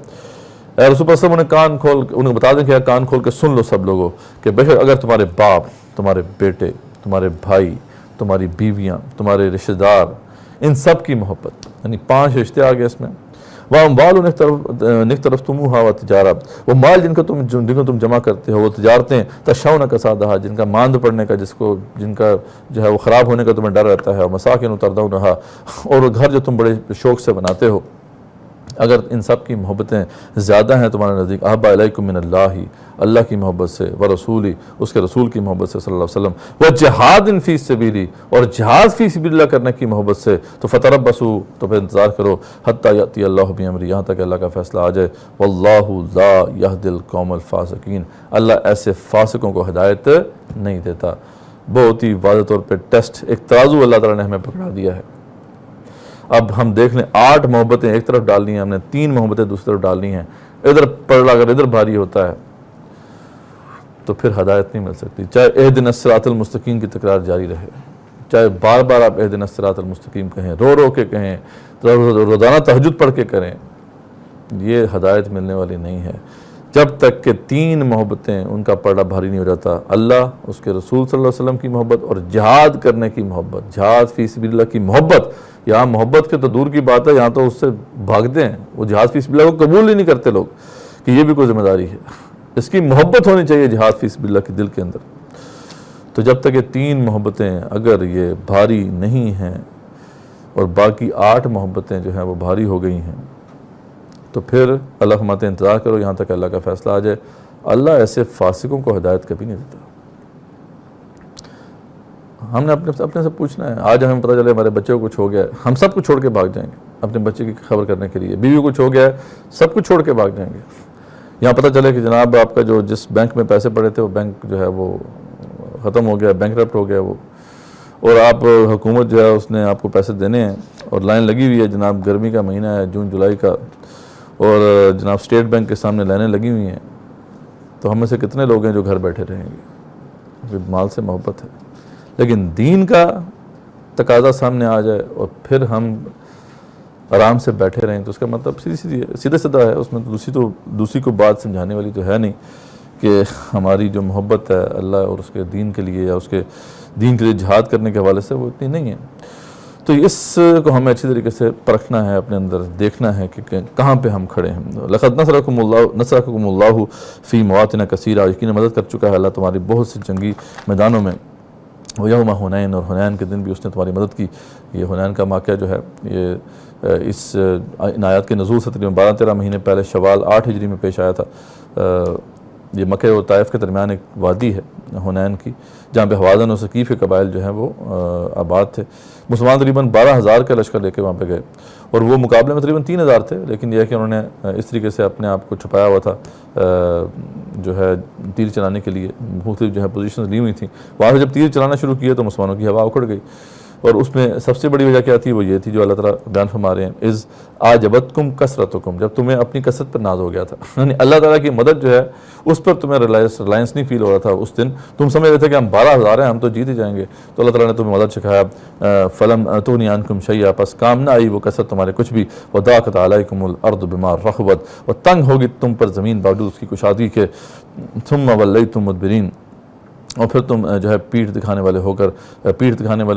اے رسول اللہ انہیں بتا دیں کہ کان کھول کے سن لو سب لوگوں کہ بے شک اگر تمہارے باپ، تمہارے بیٹے، تمہارے بھائی، تمہاری بیویاں، تمہارے رشتہ دار، ان سب کی محبت، یعنی 5 رشتے آ گئے اس میں، واموال اقترفتموها وتجارہ، وہ مال جن کو تم جمع کرتے ہو، وہ تجارتیں تخشون کسادها، جن کا ماند پڑنے کا، جن کا جو ہے وہ خراب ہونے کا تمہیں ڈر رہتا ہے، ومساکن ترضونها، اور وہ گھر جو تم بڑے شوق سے بناتے ہو، اگر ان سب کی محبتیں زیادہ ہیں تمہارے نزدیک، احب الیکم من اللہ، اللہ کی محبت سے، ورسولی، اس کے رسول کی محبت سے صلی اللہ علیہ وسلم، وجہاد فی سبیلی، اور جہاد فی سبیل اللہ کرنے کی محبت سے، تو فتربصوا، تو پھر انتظار کرو، حتی یأتی اللہ بامرہ، یہاں تک اللہ کا فیصلہ آ جائے، واللہ لا یہدی القوم الفاسقین، اللہ ایسے فاسقوں کو ہدایت نہیں دیتا۔ بہت ہی واضح طور پہ ٹیسٹ، ایک ترازو اللہ تعالیٰ نے ہمیں پکڑا دیا ہے۔ اب ہم دیکھ لیں 8 محبتیں ایک طرف ڈالنی ہیں ہم نے، 3 محبتیں دوسری طرف ڈالنی ہیں، ادھر پڑھ اگر ادھر بھاری ہوتا ہے تو پھر ہدایت نہیں مل سکتی، چاہے اہدنا الصراط المستقیم کی تکرار جاری رہے، چاہے بار بار آپ اہدنا الصراط المستقیم کہیں، رو رو کے کہیں، روزانہ تہجد پڑھ کے کریں، یہ ہدایت ملنے والی نہیں ہے۔ جب تک کہ 3 محبتیں ان کا پردہ بھاری نہیں ہو جاتا، اللہ، اس کے رسول صلی اللہ علیہ وسلم کی محبت اور جہاد کرنے کی محبت، جہاد فی سبیل اللہ کی محبت۔ یہاں محبت کے تو دور کی بات ہے، یہاں تو اس سے بھاگتے ہیں، وہ جہاد فی سبیل اللہ کو قبول ہی نہیں کرتے لوگ کہ یہ بھی کوئی ذمہ داری ہے۔ اس کی محبت ہونی چاہیے جہاد فی سبیل اللہ کے دل کے اندر۔ تو جب تک یہ 3 محبتیں اگر یہ بھاری نہیں ہیں اور باقی 8 محبتیں جو ہیں وہ بھاری ہو گئی ہیں، تو پھر اللہ فرماتے ہیں انتظار کرو یہاں تک اللہ کا فیصلہ آ جائے۔ اللہ ایسے فاسقوں کو ہدایت کبھی نہیں دیتا۔ ہم نے اپنے سے پوچھنا ہے، آج ہمیں پتہ چلے ہمارے بچے کو کچھ ہو گیا ہے، ہم سب کچھ چھوڑ کے بھاگ جائیں گے اپنے بچے کی خبر کرنے کے لیے۔ بیوی کو کچھ ہو گیا ہے، سب کچھ چھوڑ کے بھاگ جائیں گے۔ یہاں پتہ چلے کہ جناب آپ کا جو جس بینک میں پیسے پڑے تھے وہ بینک جو ہے وہ ختم ہو گیا، بینکرپٹ ہو گیا وہ، اور آپ حکومت جو ہے اس نے آپ کو پیسے دینے ہیں اور لائن لگی ہوئی ہے، جناب گرمی کا مہینہ ہے، جون جولائی کا، اور جناب اسٹیٹ بینک کے سامنے لائنیں لگی ہوئی ہیں، تو ہم میں سے کتنے لوگ ہیں جو گھر بیٹھے رہیں گے؟ کیونکہ مال سے محبت ہے۔ لیکن دین کا تقاضا سامنے آ جائے اور پھر ہم آرام سے بیٹھے رہیں تو اس کا مطلب سیدھا سیدھا ہے، اس میں دوسری کو بات سمجھانے والی تو ہے نہیں کہ ہماری جو محبت ہے اللہ اور اس کے دین کے لیے یا اس کے دین کے لیے جہاد کرنے کے حوالے سے وہ اتنی نہیں ہے۔ تو اس کو ہمیں اچھی طریقے سے پرکھنا ہے، اپنے اندر دیکھنا ہے کہ کہاں پہ ہم کھڑے ہیں۔ لقد نصرکم اللہ فی مواطن کثیرہ، یقیناً مدد کر چکا ہے اللہ تمہاری بہت سے جنگی میدانوں میں۔ ویوم حنین، اور حنین کے دن بھی اس نے تمہاری مدد کی۔ یہ حنین کا واقعہ جو ہے یہ ان آیات کے نزول سے تقریباً 12-13 مہینے پہلے شوال 8 ہجری میں پیش آیا تھا۔ یہ مکہ اور طائف کے درمیان ایک وادی ہے حنین کی، جہاں پہ حوازن اور ثقیف کے قبائل جو ہیں وہ آباد تھے۔ مسلمان تقریباً 12,000 کا لشکر لے کے وہاں پہ گئے، اور وہ مقابلے میں تقریباً 3,000 تھے، لیکن یہ ہے کہ انہوں نے اس طریقے سے اپنے آپ کو چھپایا ہوا تھا، جو ہے تیر چلانے کے لیے مختلف جو ہے پوزیشنز لی ہوئی تھیں۔ وہاں سے جب تیر چلانا شروع کیا تو مسلمانوں کی ہوا اکھڑ گئی، اور اس میں سب سے بڑی وجہ کیا تھی؟ وہ یہ تھی جو اللہ تعالیٰ بیان فرما رہے ہیں، اذ اعجبتکم کثرتکم، جب تمہیں اپنی کثرت پر ناز ہو گیا تھا، یعنی اللہ تعالیٰ کی مدد جو ہے اس پر تمہیں ریلائنس نہیں فیل ہو رہا تھا۔ اس دن تم سمجھ رہے تھے کہ ہم 12,000 ہیں، ہم تو جیت ہی جائیں گے، تو اللہ تعالیٰ نے تمہیں مدد سکھایا۔ فلم تغنی عنکم شیئا، پس کام نہ آئی وہ کثرت تمہارے کچھ بھی۔ وضاقت علیکم الارض بما رحبت، اور تنگ ہوگی تم پر زمین باوجود اس کی کشادگی کے۔ ثم ولیتم مدبرین، اور پھر تم جو ہے پیٹھ دکھانے والے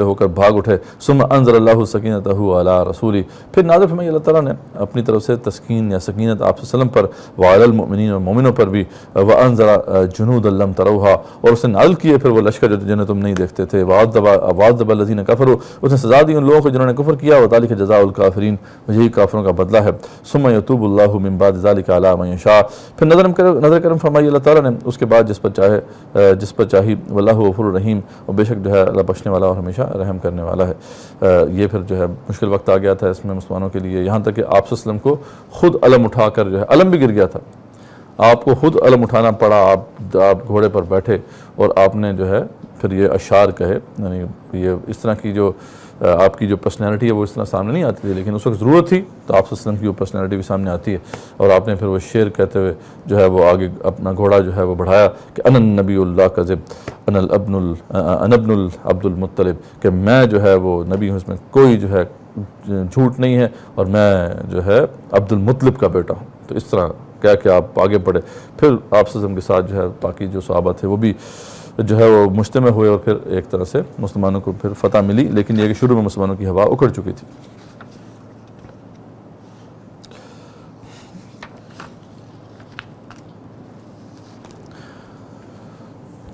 ہو کر بھاگ اٹھے۔ ثم انزل اللہ سکینتہ علی رسولی، پھر نازل فرمائی اللہ تعالیٰ نے اپنی طرف سے تسکین یا سکینت آپ صلی اللہ علیہ وسلم پر، وعلی المؤمنین، اور مومنوں پر بھی، وانزل جنودا لم تروہا، اور اس نے نازل کیے پھر وہ لشکر جنہیں تم نہیں دیکھتے تھے۔ وعذب الذین کفروا، اس نے سزا دی ان لوگوں کو جنہوں نے کفر کیا، وذلک جزاء الکافرین، یہی کافروں کا بدلہ ہے۔ ثم یتوب اللہ من بعد ذلک علی من یشاء، پھر نظر کرم فرمائی اللہ تعالیٰ نے اس کے بعد جس پر چاہی، واللہ غفور الرحیم، اور بے شک جو ہے اللہ بخشنے والا اور ہمیشہ رحم کرنے والا ہے۔ یہ پھر جو ہے مشکل وقت آ گیا تھا اس میں مسلمانوں کے لیے، یہاں تک کہ آپ صلی اللہ علیہ وسلم کو خود علم اٹھا کر جو ہے، علم بھی گر گیا تھا، آپ کو خود علم اٹھانا پڑا، آپ گھوڑے پر بیٹھے اور آپ نے جو ہے پھر یہ اشعار کہے، یعنی یہ اس طرح کی جو آپ کی جو پرسنالٹی ہے وہ اس طرح سامنے نہیں آتی تھی، لیکن اس وقت ضرورت تھی تو آپ صلی اللہ علیہ وسلم کی وہ پرسنالٹی بھی سامنے آتی ہے، اور آپ نے پھر وہ شعر کہتے ہوئے جو ہے وہ آگے اپنا گھوڑا جو ہے وہ بڑھایا کہ انا النبی اللہ کذب انا ابن عبد المطلب، کہ میں جو ہے وہ نبی ہوں، اس میں کوئی جو ہے جھوٹ نہیں ہے، اور میں جو ہے عبد المطلب کا بیٹا ہوں۔ تو اس طرح کہہ کے آپ آگے بڑھے، پھر آپ صلی اللہ علیہ وسلم کے ساتھ جو ہے باقی جو صحابہ تھے وہ بھی جو ہے وہ مجتمع ہوئے، اور پھر ایک طرح سے مسلمانوں کو پھر فتح ملی، لیکن یہ کہ شروع میں مسلمانوں کی ہوا اکھڑ چکی تھی۔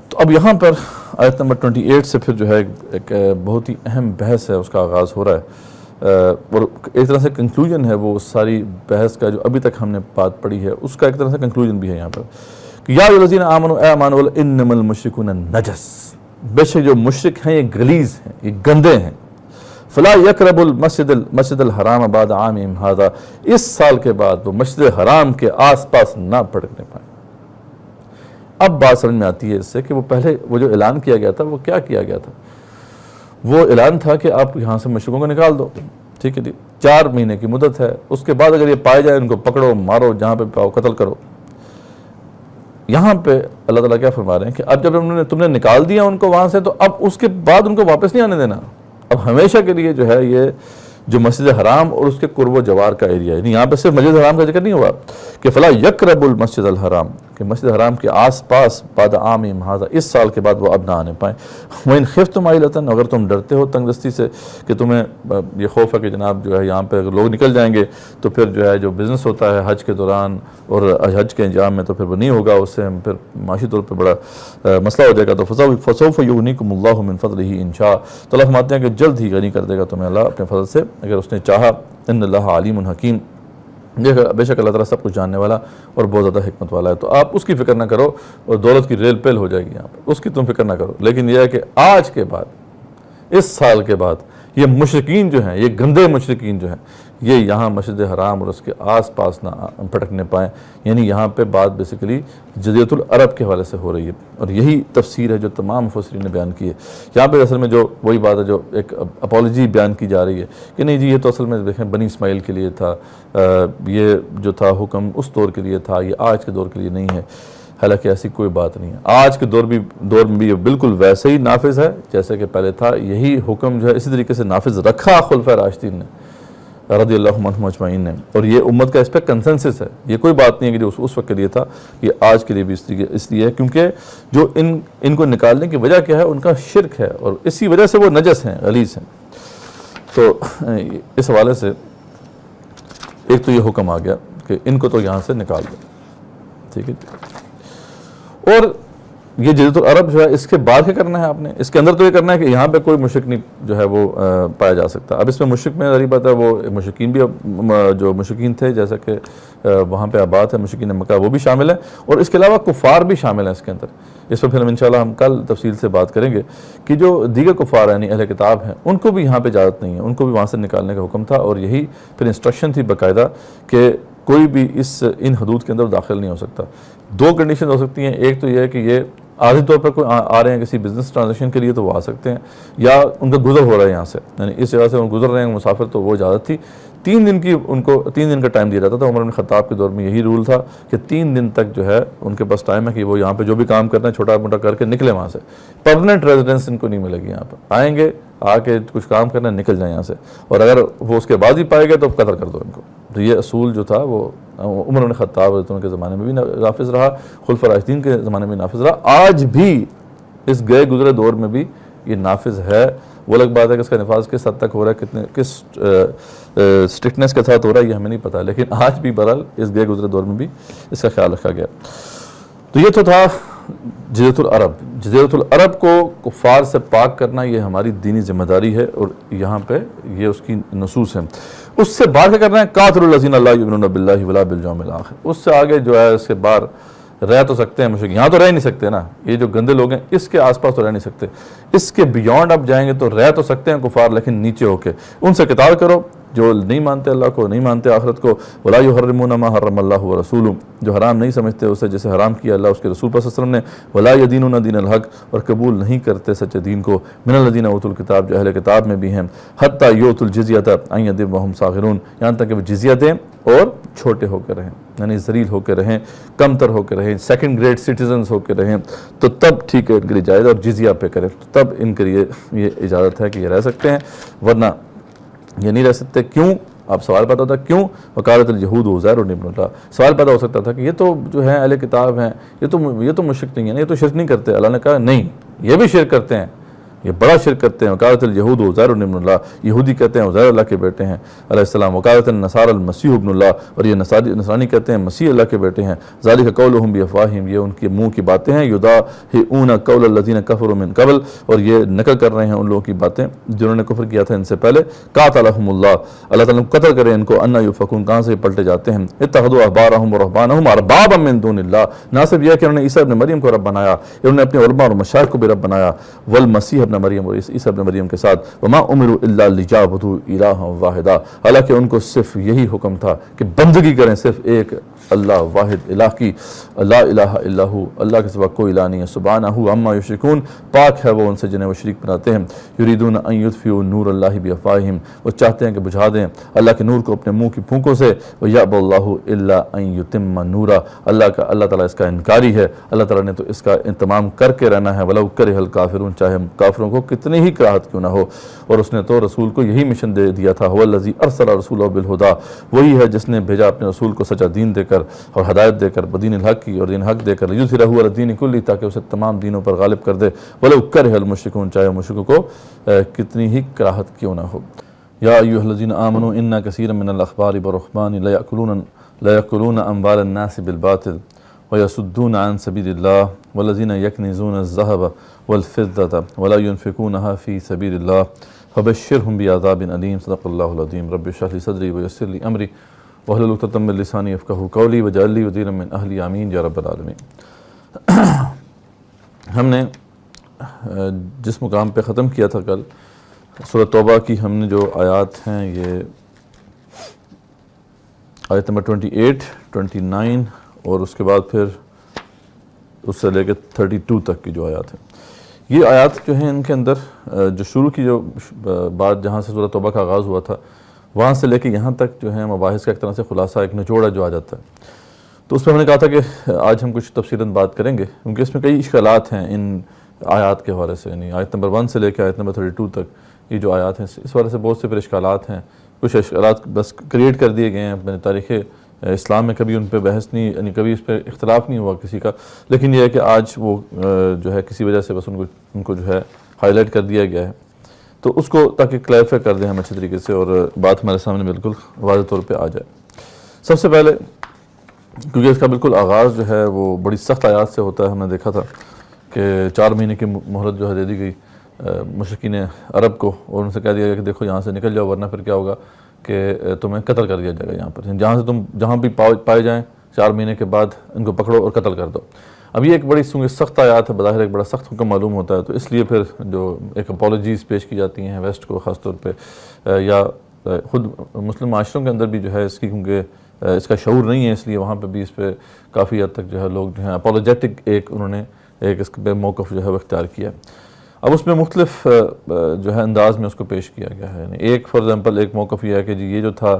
تو اب یہاں پر آیت نمبر 28 سے پھر جو ہے ایک بہت ہی اہم بحث ہے، اس کا آغاز ہو رہا ہے، اور ایک طرح سے کنکلوژن ہے وہ ساری بحث کا جو ابھی تک ہم نے بات پڑھی ہے، اس کا ایک طرح سے کنکلوژن بھی ہے یہاں پر کہ یا ایھا الذین آمنوا، اے ایمان والو، انما المشرکون نجس، بے شک جو مشرک ہیں یہ غلیظ ہیں، یہ گندے ہیں۔ فلا یقربوا المسجد الحرام بعد عامہم ھذا، اس سال کے بعد وہ مسجد حرام کے آس پاس نہ پھٹکنے پائیں۔ اب بات سمجھ میں آتی ہے اس سے کہ وہ پہلے وہ جو اعلان کیا گیا تھا وہ کیا کیا گیا تھا؟ وہ اعلان تھا کہ آپ یہاں سے مشرکوں کو نکال دو، ٹھیک ہے جی، 4 مہینے کی مدت ہے، اس کے بعد اگر یہ پائے جائے ان کو پکڑو، مارو، جہاں پہ پاؤ قتل کرو۔ یہاں پہ اللہ تعالیٰ کیا فرما رہے ہیں کہ اب جب تم نے نکال دیا ان کو وہاں سے، تو اب اس کے بعد ان کو واپس نہیں آنے دینا، اب ہمیشہ کے لیے جو ہے یہ جو مسجد حرام اور اس کے قرب و جوار کا ایریا ہے. یہاں پہ صرف مسجد حرام کا ذکر نہیں ہوا کہ فلا یقرب المسجد الحرام، کہ مسجد حرام کے آس پاس بعد عامہم ھذا، اس سال کے بعد وہ اب نہ آنے پائیں. وَإِنْ خِفْتُمْ عَيْلَةً، اگر تم ڈرتے ہو تنگ دستی سے کہ تمہیں یہ خوف ہے کہ جناب جو ہے یہاں پہ اگر لوگ نکل جائیں گے تو پھر جو ہے جو بزنس ہوتا ہے حج کے دوران اور حج کے انجام میں تو پھر وہ نہیں ہوگا، اس سے پھر معاشی طور پہ بڑا مسئلہ ہو جائے گا. تو فَسَوْفَ يُغْنِيكُمُ اللَّهُ مِنْ فَضْلِهِ إِنْ شَاءَ، تو اللہ فرماتے ہیں کہ جلد ہی غنی کر دے گا تمہیں اللہ اپنے فضل سے اگر اس نے چاہا. ان اللہ علیم حکیم، بے شک اللہ تعالیٰ سب کچھ جاننے والا اور بہت زیادہ حکمت والا ہے. تو آپ اس کی فکر نہ کرو اور دولت کی ریل پیل ہو جائے گی یہاں پہ، اس کی تم فکر نہ کرو. لیکن یہ ہے کہ آج کے بعد، اس سال کے بعد، یہ مشرکین جو ہیں، یہ گندے مشرکین جو ہیں، یہ یہاں مسجد حرام اور اس کے آس پاس نہ پھٹکنے پائیں. یعنی یہاں پہ بات بیسیکلی جزیرۃ العرب کے حوالے سے ہو رہی ہے، اور یہی تفسیر ہے جو تمام مفسرین نے بیان کی ہے. یہاں پہ اصل میں جو وہی بات ہے جو ایک اپالوجی بیان کی جا رہی ہے کہ نہیں جی یہ تو اصل میں دیکھیں بنی اسماعیل کے لیے تھا، یہ جو تھا حکم اس دور کے لیے تھا، یہ آج کے دور کے لیے نہیں ہے. حالانکہ ایسی کوئی بات نہیں ہے. آج کے دور میں بھی یہ بالکل ویسے ہی نافذ ہے جیسے کہ پہلے تھا. یہی حکم جو ہے اسی طریقے سے نافذ رکھا خلفائے راشدین نے رضی اللہ عنہم اجمعین نے، اور یہ امت کا اس پہ کنسنسس ہے. یہ کوئی بات نہیں ہے کہ جو اس وقت کے لیے تھا یہ آج کے لیے بھی اس لیے ہے کیونکہ جو ان کو نکالنے کی وجہ کیا ہے، ان کا شرک ہے، اور اسی وجہ سے وہ نجس ہیں، غلیظ ہیں. تو اس حوالے سے ایک تو یہ حکم آ گیا کہ ان کو تو یہاں سے نکال دیں، ٹھیک ہے. اور یہ جزیرۃ العرب جو ہے اس کے بعد کیا کرنا ہے آپ نے؟ اس کے اندر تو یہ کرنا ہے کہ یہاں پہ کوئی مشرک نہیں جو ہے وہ پایا جا سکتا. اب اس میں مشرک میں ظاہر بات ہے وہ مشرکین بھی جو مشرکین تھے جیسا کہ وہاں پہ آباد ہے مشرکین مکہ وہ بھی شامل ہیں، اور اس کے علاوہ کفار بھی شامل ہیں اس کے اندر. اس پہ پھر انشاءاللہ ہم کل تفصیل سے بات کریں گے کہ جو دیگر کفار یعنی اہل کتاب ہیں ان کو بھی یہاں پہ اجازت نہیں ہے، ان کو بھی وہاں سے نکالنے کا حکم تھا. اور یہی پھر انسٹرکشن تھی باقاعدہ کہ کوئی بھی ان حدود کے اندر داخل نہیں ہو سکتا. دو کنڈیشن ہو سکتی ہیں، ایک تو یہ ہے کہ یہ عارضی طور پر کوئی آ رہے ہیں کسی بزنس ٹرانزیکشن کے لیے تو وہ آ سکتے ہیں، یا ان کا گزر ہو رہا ہے یہاں سے، یعنی اس جگہ سے وہ گزر رہے ہیں مسافر، تو وہ اجازت تھی. 3 دن کی ان کو 3 دن کا ٹائم دیا جاتا تھا. عمر بن خطاب کے دور میں یہی رول تھا کہ 3 دن تک جو ہے ان کے پاس ٹائم ہے کہ وہ یہاں پہ جو بھی کام کرنا ہے چھوٹا موٹا کر کے نکلے وہاں سے. پرماننٹ ریزیڈنس ان کو نہیں ملے گی. یہاں پر آئیں گے، آ کے کچھ کام کرنا نکل جائیں یہاں سے، اور اگر وہ اس کے بعد ہی پائے گئے تو قتل کر دو ان کو. تو یہ اصول جو تھا وہ عمر بن خطاب رضی اللہ عنہ کے زمانے میں بھی نافذ رہا، خلفاء راشدین کے زمانے میں نافذ رہا، آج بھی اس گئے گزرے دور میں بھی یہ نافذ ہے. وہ الگ بات ہے کہ اس کا نفاذ کس حد تک ہو رہا ہے، کس اسٹرکٹنس کے ساتھ ہو رہا ہے، یہ ہمیں نہیں پتہ، لیکن آج بھی بہرحال اس گئے گزرے دور میں بھی اس کا خیال رکھا گیا. تو یہ تو تھا جزیرۃ العرب. جزیرۃ العرب کو کفار سے پاک کرنا یہ ہماری دینی ذمہ داری ہے، اور یہاں پہ یہ اس کی نصوص ہیں. اس سے باہر کیا کرنا ہے؟ قاتل الذین لا یؤمنون باللہ ولا بالیوم الاخر. اس سے آگے جو ہے اس سے باہر رہ تو سکتے ہیں مشرک، یہاں تو رہ نہیں سکتے نا، یہ جو گندے لوگ ہیں اس کے آس پاس تو رہ نہیں سکتے. اس کے بیونڈ اب جائیں گے تو رہ تو سکتے ہیں کفار، لیکن نیچے ہو کے ان سے قتال کرو جو نہیں مانتے اللہ کو، نہیں مانتے آخرت کو. ولا یحرمون ما حرم اللہ ورسولہ، جو حرام نہیں سمجھتے اسے جسے حرام کیا اللہ اس کے رسول صلی اللہ علیہ وسلم نے. ولا یدینون دین الحق، اور قبول نہیں کرتے سچے دین کو. من الذین اوتوا الکتاب، جو اہل کتاب میں بھی ہیں. حتی یؤتوا الجزیۃ عن ید وہم صاغرون، یہاں تک کہ وہ جزیہ دیں اور چھوٹے ہو کے رہیں، یعنی ذلیل ہو کے رہیں، کمتر ہو کے رہیں، سیکنڈ گریڈ سٹیزنز ہو کے رہیں، تو تب ٹھیک ہے ان کے لیے جائز، اور جزیہ پہ کریں تو تب ان کے لیے یہ اجازت ہے کہ یہ رہ سکتے ہیں، ورنہ یہ نہیں رہ سکتے. کیوں؟ آپ سوال پیدا ہوتا ہے کیوں؟ وقالت الیہود عزیر ابن اللہ. سوال پیدا ہو سکتا تھا کہ یہ تو جو ہے اہل کتاب ہیں، یہ تو مشرک نہیں ہے، یہ تو شرک نہیں کرتے. اللہ نے کہا نہیں، یہ بھی شرک کرتے ہیں، یہ بڑا شرک کرتے ہیں. وقالت الیہود عزیر ابن اللہ، یہودی کہتے ہیں عزیر اللہ کے بیٹے ہیں علیہ السلام. وقالت النصارى المسیح ابن اللہ، اور یہ نصرانی کہتے ہیں مسیح اللہ کے بیٹے ہیں. ذالک قولہم بافواہہم، یہ ان کے منہ کی باتیں ہیں. یداہئون قول الذین کفروا من قبل، اور یہ نقل کر رہے ہیں ان لوگوں کی باتیں جنہوں نے کفر کیا تھا ان سے پہلے. قاتلہم اللہ، اللہ تعالیٰ قتل کرے ان کو. انا یؤفکون، کہاں سے پلٹے جاتے ہیں. اتخذوا احبارہم ورہبانہم اربابا من دون اللہ، نہ صرف یہ کہ انہوں نے عیسیٰ ابن مریم کو رب بنایا، انہوں نے اپنے علماء اور مشائخ کو بھی رب بنایا. والمسیح ابن مریم، اور عیسیٰ ابن مریم کے ساتھ. وما امروا الا لیعبدوا الہا واحدا، حالانکہ ان کو صرف یہی حکم تھا کہ بندگی کریں صرف ایک اللہ واحد الہ کی. لا الہ الا ہو، اللہ کے سوا کوئی الہ نہیں ہے. سبحانہ عما یشرکون، پاک ہے وہ ان سے جنہیں وہ شریک بناتے ہیں. یریدون ان یطفئوا نور اللہ بافواہہم، وہ چاہتے ہیں کہ بجھا دیں اللہ کے نور کو اپنے منہ کی پھونکوں سے. ویأبی اللہ الا ان یتم نورہ، اللہ تعالیٰ اس کا انکاری ہے. اللہ تعالیٰ نے تو اس کا انتمام کر کے رہنا ہے. ولو کرہ الکافرون، چاہے کافروں کو کتنی ہی کراہت کیوں نہ ہو، اور اس نے تو رسول کو یہی مشن دے دیا تھا، هو الذی ارسل رسولہ بالہدیٰ، وہی ہے جس نے بھیجا اپنے رسول کو سچا دین دے کر اور ہدایت دے کر، بدین الحق کی، اور دین حق دے کر، لیظہرہ علی الدین کلہ، تاکہ اسے تمام دینوں پر غالب کر دے، ولو کرہ المشرکون، چاہے مشرکوں کو کتنی ہی کراہت کیوں نہ ہو۔ یا ایھا الذین آمنوا ان کثیرا من الاحبار والرہبان لیأکلون اموال الناس بالباطل ویصدون عن سبیل اللہ والذین یکنزون الذہب والفضة ولا ينفقونها فی سبیل اللہ فبشرهم بعذاب علیم۔ صدق اللہ العظیم۔ رب اشرح لی صدری ویسر لی امری واحلل عقدۃ من لسانی یفقہوا قولی واجعل لی وزیرا من اہلی، آمین یا رب العالمین۔ ہم نے جس مقام پہ ختم کیا تھا کل، سورہ توبہ کی ہم نے جو آیات ہیں، یہ آیت نمبر 28، 29 اور اس کے بعد پھر اس سے لے کے 32 تک کی جو آیات ہیں، یہ آیات جو ہیں ان کے اندر جو شروع کی جو بات جہاں سے سورہ توبہ کا آغاز ہوا تھا، وہاں سے لے کے یہاں تک جو ہے مباحث کا ایک طرح سے خلاصہ، ایک نچوڑا جو آ جاتا ہے۔ تو اس پہ ہم نے کہا تھا کہ آج ہم کچھ تفصیلاً بات کریں گے، کیونکہ اس میں کئی اشکالات ہیں ان آیات کے حوالے سے، یعنی آیت نمبر 1 سے لے کے آیت نمبر 32 تک یہ جو آیات ہیں، اس حوالے سے بہت سے پھر اشکالات ہیں۔ کچھ اشکالات بس کریٹ کر دیے گئے ہیں اپنے تاریخ اسلام میں، کبھی ان پہ بحث نہیں، یعنی کبھی اس پہ اختلاف نہیں ہوا کسی کا، لیکن یہ ہے کہ آج وہ جو ہے کسی وجہ سے بس ان کو جو ہے ہائی لائٹ کر دیا گیا ہے، تو اس کو تاکہ کلیریفائی کر دیں ہم اچھے طریقے سے اور بات ہمارے سامنے بالکل واضح طور پہ آ جائے۔ سب سے پہلے کیونکہ اس کا بالکل آغاز جو ہے وہ بڑی سخت آیات سے ہوتا ہے، ہم نے دیکھا تھا کہ 4 مہینے کی مہلت جو ہے دے دی گئی مشرکین عرب کو، اور ان سے کہہ دیا گیا کہ دیکھو یہاں سے نکل جاؤ، ورنہ پھر کیا ہوگا کہ تمہیں قتل کر دیا جائے گا یہاں پر، جہاں بھی پائے جائیں 4 مہینے کے بعد ان کو پکڑو اور قتل کر دو۔ اب یہ ایک بڑی سخت آیات ہے، بظاہر ایک بڑا سخت حکم معلوم ہوتا ہے، تو اس لیے پھر جو ایک اپالوجیز پیش کی جاتی ہیں ویسٹ کو خاص طور پہ، یا خود مسلم معاشروں کے اندر بھی جو ہے اس کی، کیونکہ اس کا شعور نہیں ہے، اس لیے وہاں پہ بھی اس پہ کافی حد تک جو ہے لوگ جو ہیں اپالوجیٹک انہوں نے اس پہ موقف جو ہے وہ اختیار کیا ہے۔ اب اس میں مختلف جو ہے انداز میں اس کو پیش کیا گیا ہے، یعنی ایک فار ایگزامپل ایک موقف یہ ہے کہ جی یہ جو تھا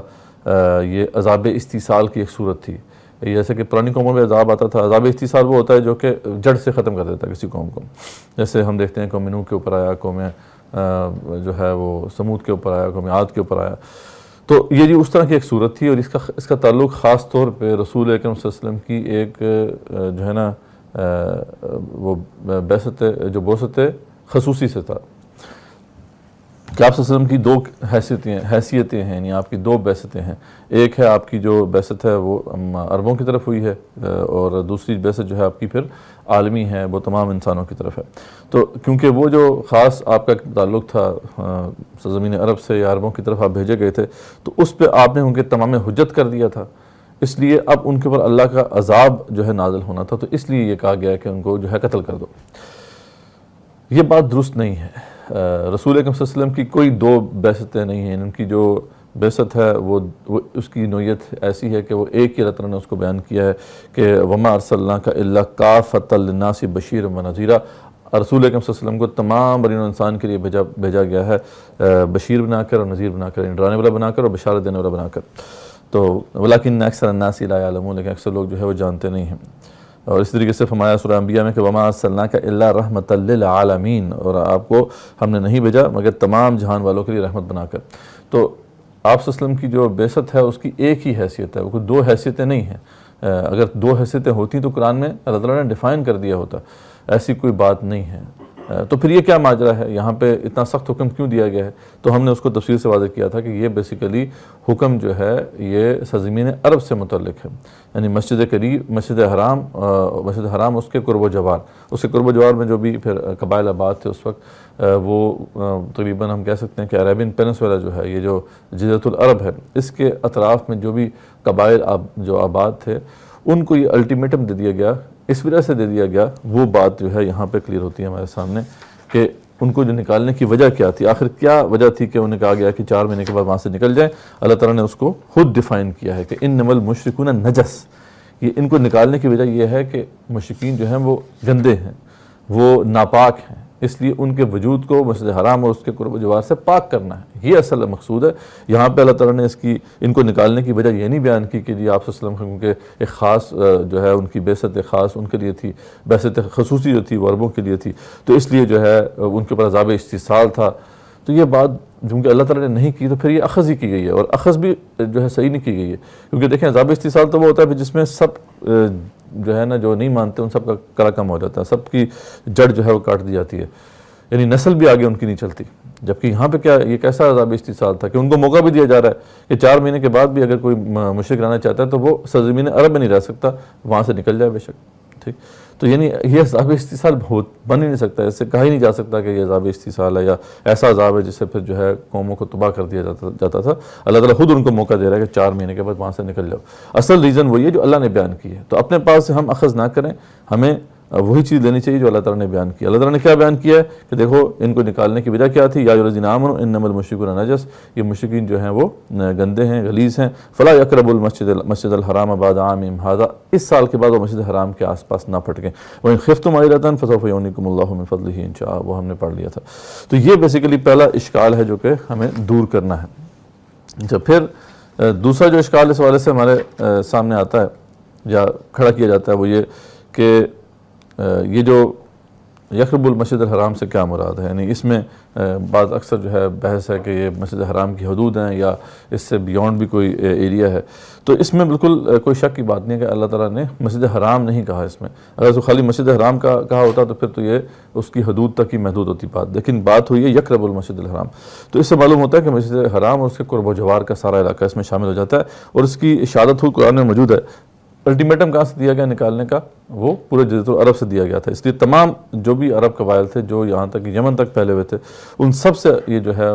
یہ عذاب استیصال کی ایک صورت تھی، جیسے کہ پرانی قوموں میں عذاب آتا تھا، عذاب استیصال وہ ہوتا ہے جو کہ جڑ سے ختم کر دیتا ہے کسی قوم کو، جیسے ہم دیکھتے ہیں قوم نوح کے اوپر آیا، قوم جو ہے وہ سمود کے اوپر آیا، قوم عاد کے اوپر آیا، تو یہ جی اس طرح کی ایک صورت تھی، اور اس کا تعلق خاص طور پہ رسول اکرم صلی اللہ علیہ وسلم کی ایک جو ہے نا وہ بعثت خصوصی سے تھا کہ آپ صلی اللہ علیہ وسلم کی 2 حیثیتیں ہیں، یعنی آپ کی 2 بعثتیں ہیں۔ ایک ہے آپ کی جو بعثت ہے وہ عربوں کی طرف ہوئی ہے، اور دوسری بعثت جو ہے آپ کی پھر عالمی ہے، وہ تمام انسانوں کی طرف ہے۔ تو کیونکہ وہ جو خاص آپ کا تعلق تھا سرزمین عرب سے یا عربوں کی طرف آپ بھیجے گئے تھے، تو اس پہ آپ نے ان کے تمام حجت کر دیا تھا، اس لیے اب ان کے اوپر اللہ کا عذاب جو ہے نازل ہونا تھا، تو اس لیے یہ کہا گیا کہ ان کو جو ہے قتل کر دو۔ یہ بات درست نہیں ہے۔ رسول اکرم صلی اللہ علیہ وسلم کی کوئی 2 بعثتیں نہیں ہیں، ان کی جو بعثت ہے وہ اس کی نوعیت ایسی ہے کہ وہ ایک ہی اللہ تعالیٰ نے اس کو بیان کیا ہے کہ وما ارسلناک الا کافۃ للناس بشیرا ونذیرا، رسول اکرم صلی اللہ علیہ وسلم کو تمام بنی انسان کے لیے بھیجا گیا ہے، بشیر بنا کر اور نذیر بنا کر، ڈرانے والا بنا کر اور بشارت دینے والا بنا کر۔ تو ولکن اکثر الناس لا یعلمون، لیکن اکثر لوگ جو ہے وہ جانتے نہیں ہیں۔ اور اس طریقے سے فرمایا سورہ انبیاء میں کہ وما ارسلناک الا رحمۃ للعالمین، اور آپ کو ہم نے نہیں بھیجا مگر تمام جہان والوں کے لیے رحمت بنا کر۔ تو آپ صلی اللہ علیہ وسلم کی جو بعثت ہے اس کی ایک ہی حیثیت ہے، وہ کوئی 2 حیثیتیں نہیں ہیں۔ اگر 2 حیثیتیں ہوتی تو قرآن میں اللہ تعالیٰ نے ڈیفائن کر دیا ہوتا، ایسی کوئی بات نہیں ہے۔ تو پھر یہ کیا ماجرا ہے، یہاں پہ اتنا سخت حکم کیوں دیا گیا ہے؟ تو ہم نے اس کو تفصیل سے واضح کیا تھا کہ یہ بیسیکلی حکم جو ہے یہ سرزمین عرب سے متعلق ہے، یعنی مسجد حرام اس کے قرب و جوار میں جو بھی پھر قبائل آباد تھے اس وقت، وہ تقریباً ہم کہہ سکتے ہیں کہ عربین پیننسولا جو ہے، یہ جو جزیرۃ العرب ہے، اس کے اطراف میں جو بھی قبائل جو آباد تھے ان کو یہ الٹیمیٹم دے دیا گیا، اس وجہ سے دے دیا گیا، وہ بات جو ہے یہاں پہ کلیئر ہوتی ہے ہمارے سامنے کہ ان کو جو نکالنے کی وجہ کیا تھی، آخر کیا وجہ تھی کہ انہیں کہا گیا کہ 4 مہینے کے بعد وہاں سے نکل جائیں۔ اللہ تعالیٰ نے اس کو خود ڈیفائن کیا ہے کہ انما المشرکون نجس، یہ ان کو نکالنے کی وجہ یہ ہے کہ مشرکین جو ہیں وہ گندے ہیں، وہ ناپاک ہیں، اس لیے ان کے وجود کو مسجد حرام اور اس کے قرب و جوار سے پاک کرنا ہے، یہ اصل مقصود ہے۔ یہاں پہ اللہ تعالیٰ نے ان کو نکالنے کی وجہ یہ نہیں بیان کی کہ جی آپ صلی اللہ علیہ وسلم کے ایک خاص جو ہے ان کی بعثت خاص ان کے لیے تھی، بعثت خصوصی جو تھی وہ عربوں کے لیے تھی، تو اس لیے جو ہے ان کے اوپر عذاب استیصال تھا۔ تو یہ بات چونکہ اللہ تعالیٰ نے نہیں کی تو پھر یہ اخذ ہی کی گئی ہے، اور اخذ بھی جو ہے صحیح نہیں کی گئی ہے، کیونکہ دیکھیں عذاب استیصال تو وہ ہوتا ہے جس میں سب جو ہے نا جو نہیں مانتے ان سب کا کلا کم ہو جاتا ہے، سب کی جڑ جو ہے وہ کاٹ دی جاتی ہے، یعنی نسل بھی آگے ان کی نہیں چلتی۔ جبکہ یہاں پہ کیا یہ کیسا عذاب استیصال تھا کہ ان کو موقع بھی دیا جا رہا ہے کہ 4 مہینے کے بعد بھی اگر کوئی مشرک رہنا چاہتا ہے تو وہ سرزمین عرب میں نہیں رہ سکتا، وہاں سے نکل جائے بے شک، ٹھیک۔ تو یعنی یہ عذاب استیصال بن ہی نہیں سکتا، اس سے کہا ہی نہیں جا سکتا کہ یہ عذاب استیصال ہے یا ایسا عذاب ہے جس سے پھر جو ہے قوموں کو تباہ کر دیا جاتا تھا۔ اللہ تعالیٰ خود ان کو موقع دے رہا ہے کہ 4 مہینے کے بعد وہاں سے نکل جاؤ۔ اصل ریزن وہی ہے جو اللہ نے بیان کی ہے، تو اپنے پاس سے ہم اخذ نہ کریں، ہمیں وہی چیز لینی چاہیے جو اللہ تعالیٰ نے بیان کی۔ اللہ تعالیٰ نے کیا بیان کیا ہے کہ دیکھو ان کو نکالنے کی وجہ کیا تھی، یا ایھا الذین آمنوا انما المشرکون نجس، یہ مشرکین جو ہیں وہ گندے ہیں، غلیظ ہیں، فلا یقربوا المسجد الحرام بعد عامہم ھذا، اس سال کے بعد وہ مسجد حرام کے آس پاس نہ پھٹکیں، وَإِنْ خِفْتُمْ عَیْلَةً فَسَوْفَ يُغْنِیکُمُ اللّٰہُ مِنْ فَضْلِهِ إِن شَاءَ، وہ ہم نے پڑھ لیا تھا۔ تو یہ بیسیکلی پہلا اشکال ہے جو کہ ہمیں دور کرنا ہے۔ جب پھر دوسرا جو اشکال اس حوالے سے ہمارے سامنے آتا ہے یا کھڑا کیا جاتا ہے وہ یہ کہ یہ جو یقرب المسجد الحرام سے کیا مراد ہے، یعنی اس میں بعض اکثر جو ہے بحث ہے کہ یہ مسجد حرام کی حدود ہیں یا اس سے بیونڈ بھی کوئی ایریا ہے۔ تو اس میں بالکل کوئی شک کی بات نہیں ہے کہ اللہ تعالیٰ نے مسجد حرام نہیں کہا اس میں، اگر تو خالی مسجد حرام کا کہا ہوتا تو پھر تو یہ اس کی حدود تک ہی محدود ہوتی بات، لیکن بات ہوئی ہے یقرب المسجد الحرام، تو اس سے معلوم ہوتا ہے کہ مسجد حرام اور اس کے قرب و جوار کا سارا علاقہ اس میں شامل ہو جاتا ہے، اور اس کی اشارت ہوئی قرآن میں موجود ہے۔ الٹیمیٹم کہاں سے دیا گیا نکالنے کا، وہ پورے جزیرۃ العرب سے دیا گیا تھا، اس لیے تمام جو بھی عرب قبائل تھے جو یہاں تک یمن تک پھیلے ہوئے تھے ان سب سے یہ جو ہے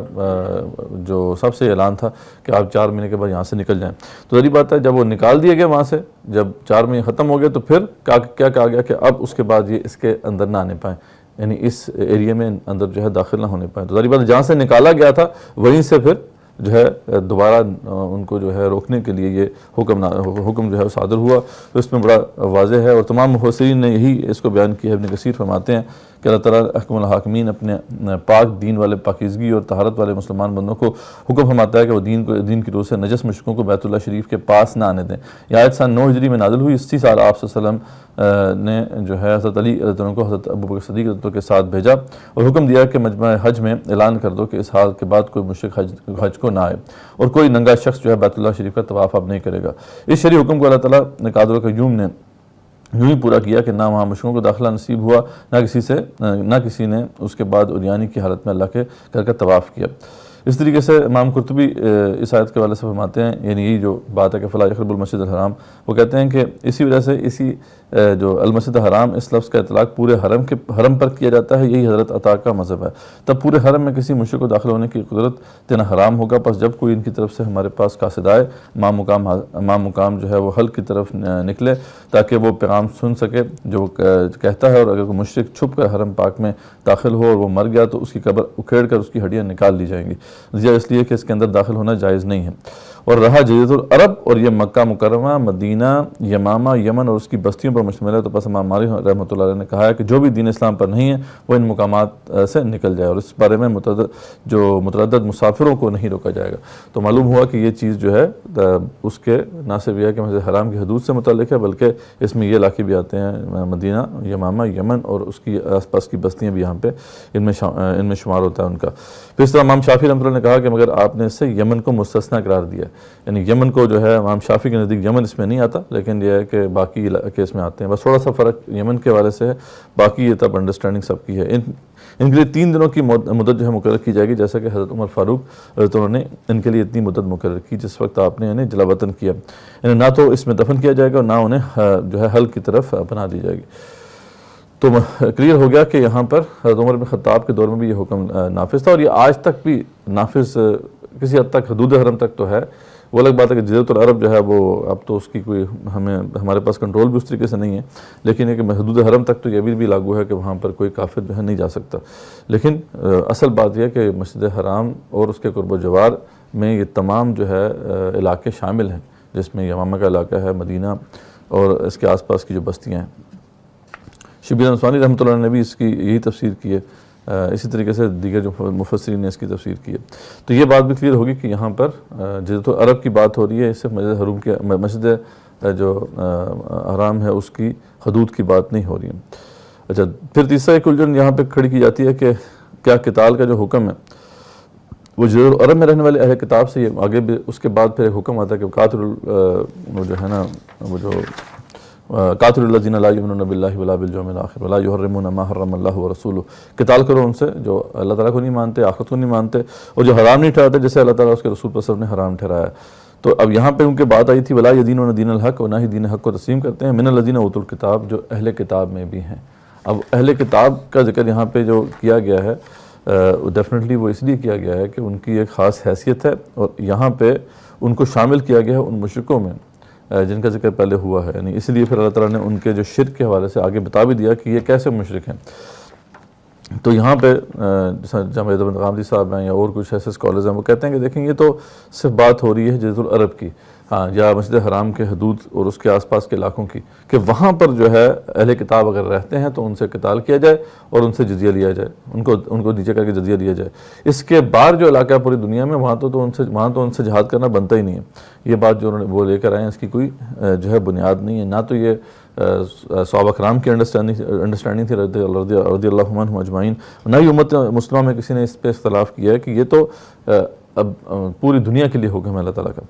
جو سب سے اعلان تھا کہ آپ 4 مہینے کے بعد یہاں سے نکل جائیں۔ تو ظاہری بات ہے جب وہ نکال دیے گئے وہاں سے، جب 4 مہینے ختم ہو گئے تو پھر کیا کہا گیا کہ اب اس کے بعد یہ اس کے اندر نہ آنے پائیں، یعنی اس ایریا میں اندر جو ہے داخل نہ ہونے پائیں۔ تو ظاہری بات ہے جہاں سے نکالا گیا تھا وہیں سے پھر جو ہے دوبارہ ان کو جو ہے روکنے کے لیے یہ حکم جو ہے صادر ہوا، تو اس میں بڑا واضح ہے، اور تمام مفسرین نے یہی اس کو بیان کیا ہے۔ ابن کثیر فرماتے ہیں کہ اللہ تعالیٰ احکم الحاکمین اپنے پاک دین والے، پاکیزگی اور طہارت والے مسلمان بندوں کو حکم فرماتا ہے کہ وہ دین کی روح سے نجس مشرکوں کو بیت اللہ شریف کے پاس نہ آنے دیں۔ یہ آیت سن 9 ہجری میں نازل ہوئی، اسی سال آپ صلی اللہ علیہ وسلم نے جو ہے حضرت علی رضی اللہ عنہ کو حضرت ابوبکر صدیق رضی اللہ عنہ کے ساتھ بھیجا اور حکم دیا کہ مجمع حج میں اعلان کر دو کہ اس حال کے بعد کوئی مشرک حج کو نہ آئے، اور کوئی ننگا شخص جو ہے بیت اللہ شریف کا طواف اب نہیں کرے گا۔ اس شرعی حکم کو اللہ تعالیٰ نے قادر القیوم نے یوں ہی پورا کیا کہ نہ وہاں مشرکوں کو داخلہ نصیب ہوا، نہ کسی نے اس کے بعد عریانی کی حالت میں اللہ کے گھر کا طواف کیا۔ اس طریقے سے امام قرطبی اس آیت کے حوالے سے فرماتے ہیں، یعنی یہی جو بات ہے کہ فلا یقرب المسجد الحرام، وہ کہتے ہیں کہ اسی وجہ سے اسی جو المسجد الحرام اس لفظ کا اطلاق پورے حرم پر کیا جاتا ہے، یہی حضرت عطا کا مذہب ہے۔ تب پورے حرم میں کسی مشرک کو داخل ہونے کی قدرت دینا حرام ہوگا، پس جب کوئی ان کی طرف سے ہمارے پاس قاصد آئے، امام مقام جو ہے وہ حل کی طرف نکلے تاکہ وہ پیغام سن سکے جو وہ کہتا ہے، اور اگر کوئی مشرک چھپ کر حرم پاک میں داخل ہو اور وہ مر گیا تو اس کی قبر اکھیڑ کر اس کی ہڈیاں نکال لی جائیں گی، اس لیے کہ اس کے اندر داخل ہونا جائز نہیں ہے۔ اور رہا جزیرۃ العرب اور یہ مکہ مکرمہ، مدینہ، یمامہ، یمن اور اس کی بستیوں پر مشتمل ہے، تو بس امام مالک رحمۃ اللہ علیہ نے کہا ہے کہ جو بھی دین اسلام پر نہیں ہے وہ ان مقامات سے نکل جائے، اور اس بارے میں متردد مسافروں کو نہیں روکا جائے گا۔ تو معلوم ہوا کہ یہ چیز جو ہے اس کے نہ صرف یہ ہے کہ مسجد حرام کی حدود سے متعلق ہے، بلکہ اس میں یہ علاقے بھی آتے ہیں، مدینہ، یمامہ، یمن اور اس کی آس پاس کی بستیاں بھی یہاں پہ ان میں شمار ہوتا ہے ان کا۔ پھر اس طرح امام شافعی رحمۃ اللہ نے کہا کہ مگر آپ نے اس سے یمن کو مستثنیٰ قرار دیا، یعنی یمن کو جو ہے امام شافعی کے نزدیک یمن اس میں نہیں آتا، لیکن یہ ہے کہ باقی علاقے اس میں آتے ہیں، بس تھوڑا سا فرق یمن کے حوالے سے ہے، باقی یہ تب انڈرسٹینڈنگ سب کی ہے۔ ان کے لیے 3 دنوں کی مدت جو ہے مقرر کی جائے گی، جیسا کہ حضرت عمر فاروق انہوں نے ان کے لیے اتنی مدت مقرر کی جس وقت آپ نے انہیں جلا وطن کیا، یعنی نہ تو اس میں دفن کیا جائے گا اور نہ انہیں جو ہے حل کی طرف پناہ دی جائے گی۔ تو کلیئر ہو گیا کہ یہاں پر حضرت عمر بن خطاب کے دور میں بھی یہ حکم نافذ تھا، اور یہ آج تک بھی نافذ کسی حد تک حدود حرم تک تو ہے۔ وہ الگ بات ہے کہ جزیرۃ العرب جو ہے وہ اب تو اس کی کوئی ہمارے پاس کنٹرول بھی اس طریقے سے نہیں ہے، لیکن یہ کہ حدود حرم تک تو یہ بھی لاگو ہے کہ وہاں پر کوئی کافر جو ہے نہیں جا سکتا۔ لیکن اصل بات یہ ہے کہ مسجد حرام اور اس کے قرب و جوار میں یہ تمام جو ہے علاقے شامل ہیں، جس میں یمامہ کا علاقہ ہے، مدینہ اور اس کے آس پاس کی جو بستیاں ہیں۔ شبیر انصاری رحمۃ اللہ نے بھی اس کی یہی تفسیر کی ہے اسی طریقے سے دیگر جو مفسرین نے اس کی تفسیر کی ہے. تو یہ بات بھی کلیئر ہوگی کہ یہاں پر جزیرۃ العرب کی بات ہو رہی ہے، اس سے مسجد حرم کی مسجد جو حرام ہے اس کی حدود کی بات نہیں ہو رہی ہے. اچھا، پھر تیسرا ایک الجھن یہاں پہ کھڑی کی جاتی ہے کہ کیا قتال کا جو حکم ہے وہ جزیرۃ العرب میں رہنے والے اہل کتاب سے، یہ آگے بھی اس کے بعد پھر ایک حکم آتا ہے کہ قاتل وہ جو ہے نا وہ جو قاتل الذین لا یؤمنون باللہ ولا بالیوم الاخر ولا یحرمون ما حرم اللہ ورسولہ، قتال کرو ان سے جو اللہ تعالیٰ کو نہیں مانتے، آخرت کو نہیں مانتے، اور جو حرام نہیں ٹھہراتے جیسے اللہ تعالیٰ اس کے رسول پر سب نے حرام ٹھہرایا. تو اب یہاں پہ ان کے بات آئی تھی ولا یدینون دین الحق، اور نہ ہی دین حق کو تسلیم کرتے ہیں، من الذین اوتوا الکتاب، جو اہل کتاب میں بھی ہیں. اب اہل کتاب کا ذکر یہاں پہ جو کیا گیا ہے ڈیفینیٹلی وہ اس لیے کیا گیا ہے کہ ان کی ایک خاص حیثیت ہے، اور یہاں پہ ان کو شامل کیا گیا ہے ان مشرکوں میں جن کا ذکر پہلے ہوا ہے. یعنی اس لیے پھر اللہ تعالیٰ نے ان کے جو شرک کے حوالے سے آگے بتا بھی دیا کہ یہ کیسے مشرک ہیں. تو یہاں پہ جامعہ بن غامدی صاحب ہیں یا اور کچھ ایسے اسکالرز ہیں، وہ کہتے ہیں کہ دیکھیں یہ تو صرف بات ہو رہی ہے جزیرۃ العرب کی، ہاں، یا مسجد حرام کے حدود اور اس کے آس پاس کے علاقوں کی، کہ وہاں پر جو ہے اہل کتاب اگر رہتے ہیں تو ان سے قتال کیا جائے اور ان سے جزیہ لیا جائے، ان کو نیچے کر کے جزیہ لیا جائے. اس کے باہر جو علاقہ ہے پوری دنیا میں وہاں تو ان سے جہاد کرنا بنتا ہی نہیں ہے. یہ بات جو وہ لے کر آئے ہیں اس کی کوئی جو ہے بنیاد نہیں ہے. نہ تو یہ صحابہ کرام کی انڈرسٹینڈنگ تھی رضی اللہ عنہم اجمعین، نہ ہی امت مسلمہ میں کسی نے اس پہ اختلاف کیا ہے کہ یہ تو اب پوری دنیا کے لیے حکم ہے اللہ تعالیٰ کا.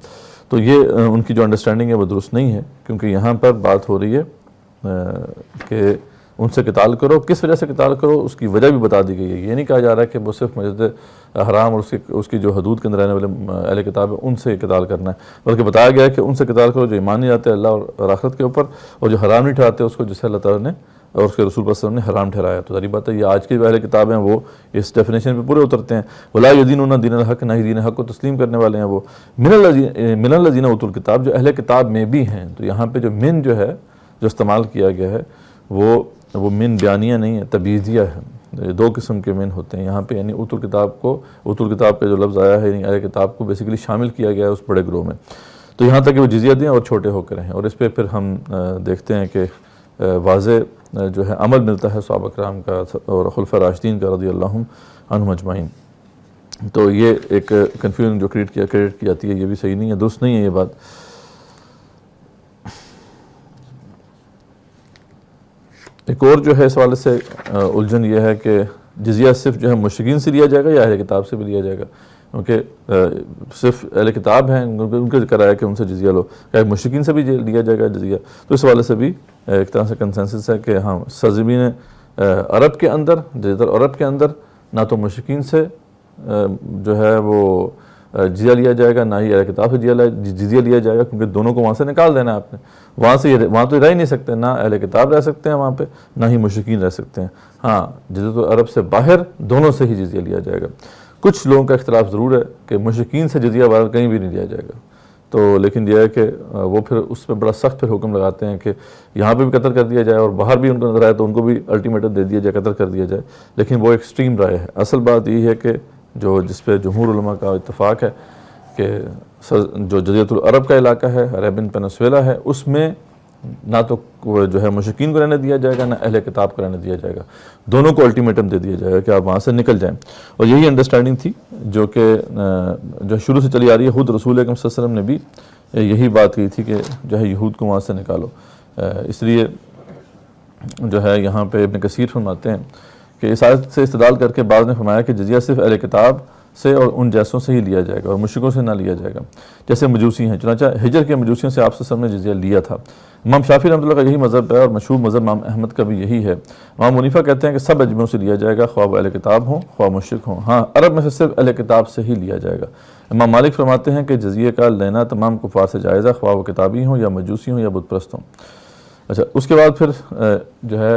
تو یہ ان کی جو انڈرسٹینڈنگ ہے وہ درست نہیں ہے، کیونکہ یہاں پر بات ہو رہی ہے کہ ان سے قتال کرو. کس وجہ سے قتال کرو اس کی وجہ بھی بتا دی گئی ہے. یہ نہیں کہا جا رہا کہ وہ صرف مسجد حرام اور اس کی جو حدود کے اندر رہنے والے اہل کتاب ہے ان سے قتال کرنا ہے، بلکہ بتایا گیا ہے کہ ان سے قتال کرو جو ایمان نہیں لاتے اللہ اور آخرت کے اوپر، اور جو حرام نہیں ٹھہراتے اس کو جسے اللہ تعالیٰ نے اور اس کے رسول پر نے حرام ٹھہرایا. تو ظاہر بات ہے یہ آج کی جو اہل کتاب ہیں وہ اس ڈیفینیشن پہ پورے اترتے ہیں. ولا یدینون دین الحق، نہ ہی دین حق کو تسلیم کرنے والے ہیں وہ. من الذین اوتوا الکتاب، جو اہل کتاب میں بھی ہیں. تو یہاں پہ جو من جو ہے جو استعمال کیا گیا ہے وہ من بیانیہ نہیں ہے، تبعیضیہ ہے. دو قسم کے من ہوتے ہیں یہاں پہ، یعنی اوتوا الکتاب کا جو لفظ آیا ہے یعنی اہل کتاب کو بیسیکلی شامل کیا گیا ہے اس بڑے گروہ میں. تو یہاں تک کہ وہ جزیہ دیں اور چھوٹے ہو کر ہیں. اور اس پہ پھر ہم دیکھتے ہیں کہ واضح جو ہے عمل ملتا ہے صحابہ کرام کا اور خلفاء راشدین کا رضی اللہ عنہم اجمعین. تو یہ ایک کنفیوژن جو کریٹ کی جاتی ہے یہ بھی صحیح نہیں ہے، درست نہیں ہے یہ بات. ایک اور جو ہے اس حوالے سے الجھن یہ ہے کہ جزیہ صرف جو ہے مشرکین سے لیا جائے گا یا اہل کتاب سے بھی لیا جائے گا، کیونکہ صرف اہل کتاب ہیں ان کا ذکر آیا کہ ان سے جزیہ لو، کیا مشرکین سے بھی لیا جائے گا جزیہ. تو اس حوالے سے بھی ایک طرح سے کنسنسس ہے کہ ہاں سرزمین عرب کے اندر، جزیرۃ العرب کے اندر نہ تو مشرکین سے جو ہے وہ جزیہ لیا جائے گا، نہ ہی اہل کتاب سے جزیہ لیا جائے گا، کیونکہ دونوں کو وہاں سے نکال دینا ہے آپ نے. وہاں تو رہ ہی نہیں سکتے، نہ اہل کتاب رہ سکتے ہیں وہاں پہ نہ ہی مشرکین رہ سکتے ہیں. ہاں جزیرۃ العرب سے باہر دونوں سے ہی جزیہ لیا جائے گا. کچھ لوگوں کا اختلاف ضرور ہے کہ مشرکین سے جزیہ باہر کہیں بھی نہیں لیا جائے گا. تو لیکن یہ ہے کہ وہ پھر اس پہ بڑا سخت پھر حکم لگاتے ہیں کہ یہاں پہ بھی قتل کر دیا جائے اور باہر بھی ان کو نظر آئے تو ان کو بھی الٹیمیٹم دے دیا جائے، قتل کر دیا جائے. لیکن وہ ایکسٹریم رائے ہے. اصل بات یہ ہے کہ جس پہ جمہور علماء کا اتفاق ہے کہ جو جزیرۃ العرب کا علاقہ ہے، عربین پینسویلا ہے، اس میں نہ تو جو ہے مشرکین کو رہنے دیا جائے گا نہ اہل کتاب کو رہنے دیا جائے گا. دونوں کو الٹیمیٹم دے دیا جائے گا کہ آپ وہاں سے نکل جائیں. اور یہی انڈرسٹینڈنگ تھی جو کہ جو شروع سے چلی آ رہی ہے. خود رسول اکرم صلی اللہ علیہ وسلم نے بھی یہی بات کی تھی کہ جو ہے یہود کو وہاں سے نکالو. اس لیے جو ہے یہاں پہ ابن کثیر فرماتے ہیں کہ اس آیت سے استدلال کر کے بعض نے فرمایا کہ جزیہ صرف اہل کتاب سے اور ان جیسوں سے ہی لیا جائے گا اور مشرکوں سے نہ لیا جائے گا، جیسے مجوسی ہیں. چنانچہ ہجر کے مجوسیوں سے آپ صلی اللہ علیہ وسلم نے جزیہ لیا تھا. امام شافعی رحمۃ اللہ کا یہی مذہب ہے اور مشہور مذہب امام احمد کا بھی یہی ہے. امام منیفہ کہتے ہیں کہ سب اجمیوں سے لیا جائے گا، خواہ وہ اہل کتاب ہوں خواہ مشرک ہوں. ہاں عرب میں سے صرف اہل کتاب سے ہی لیا جائے گا. امام مالک فرماتے ہیں کہ جزیہ کا لینا تمام کفار سے جائز ہے، خواہ وہ کتابی ہوں یا مجوسی ہوں یا بت پرست ہوں. اچھا، اس کے بعد پھر جو ہے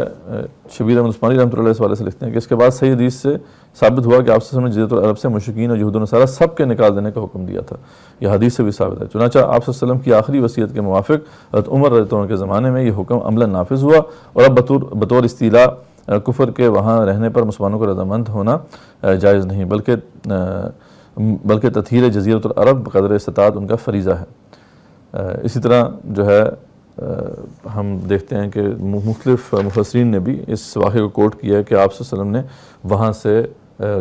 شبیر احمد عثمانی رحمۃ اللہ اس حوالے سے لکھتے ہیں کہ اس کے بعد صحیح حدیث سے ثابت ہوا کہ آپ صلی اللہ علیہ وسلم نے جزیرۃ العرب سے مشرکین اور یہود و نصارہ سب کے نکال دینے کا حکم دیا تھا. یہ حدیث سے بھی ثابت ہے. چنانچہ آپ صلی اللہ علیہ وسلم کی آخری وصیت کے موافق حضرت عمر رضی اللہ عنہ کے زمانے میں یہ حکم عملاً نافذ ہوا اور اب بطور استیلاء کفر کے وہاں رہنے پر مسلمانوں کو رضامند ہونا جائز نہیں، بلکہ تطہیر جزیرۃ العرب بقدر استطاعت ان کا فریضہ ہے. اسی طرح جو ہے ہم دیکھتے ہیں کہ مختلف مفسرین نے بھی اس واقعے کو کوٹ کیا ہے کہ آپ صلی اللہ علیہ وسلم نے وہاں سے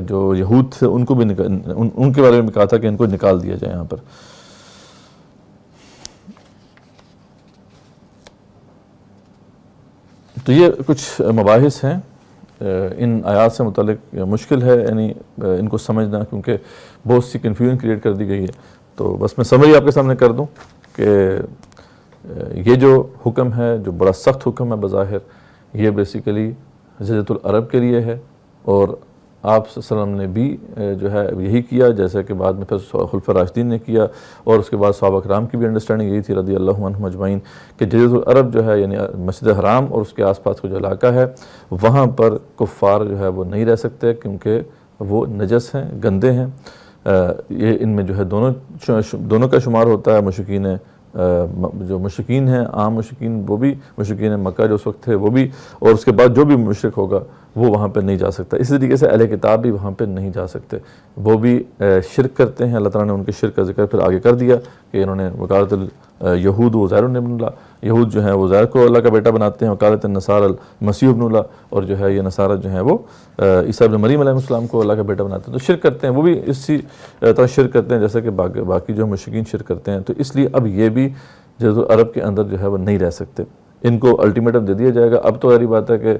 جو یہود تھے ان کو بھی ان کے بارے میں کہا تھا کہ ان کو نکال دیا جائے یہاں پر. تو یہ کچھ مباحث ہیں ان آیات سے متعلق. مشکل ہے یعنی ان کو سمجھنا کیونکہ بہت سی کنفیوژن کریٹ کر دی گئی ہے. تو بس میں سمری آپ کے سامنے کر دوں کہ یہ جو حکم ہے جو بڑا سخت حکم ہے بظاہر یہ بیسیکلی جزیرۃ العرب کے لیے ہے اور آپ صلی اللہ علیہ وسلم نے بھی جو ہے یہی کیا جیسا کہ بعد میں پھر خلفاء راشدین نے کیا اور اس کے بعد صحابہ کرام کی بھی انڈرسٹینڈنگ یہی تھی رضی اللہ عنہم اجمعین کہ جزیرۃ العرب جو ہے یعنی مسجد حرام اور اس کے آس پاس کا جو علاقہ ہے وہاں پر کفار جو ہے وہ نہیں رہ سکتے کیونکہ وہ نجس ہیں گندے ہیں. یہ ان میں جو ہے دونوں کا شمار ہوتا ہے. مشرکین جو مشرکین ہیں عام مشرکین وہ بھی مشرکین مکہ جو اس وقت تھے وہ بھی اور اس کے بعد جو بھی مشرک ہوگا وہ وہاں پہ نہیں جا سکتا. اسی طریقے سے اہل کتاب بھی وہاں پہ نہیں جا سکتے. وہ بھی شرک کرتے ہیں. اللہ تعالیٰ نے ان کے شرک کا ذکر پھر آگے کر دیا کہ انہوں نے وقالت یہود و عزیر ابن اللہ یہود جو ہیں وہ عزیر کو اللہ کا بیٹا بناتے ہیں. وقالت النصارى المسیح ابن اللہ اور جو ہے یہ نصارہ جو ہیں وہ عیسیٰ ابن مریم علیہ السلام کو اللہ کا بیٹا بناتے ہیں. تو شرک کرتے ہیں وہ بھی اسی طرح شرک کرتے ہیں جیسا کہ باقی جو مشرکین شرک کرتے ہیں. تو اس لیے اب یہ بھی جزیرۃ العرب کے اندر جو ہے وہ نہیں رہ سکتے. ان کو الٹیمیٹم دے دیا جائے گا. اب تو ظاہری بات ہے کہ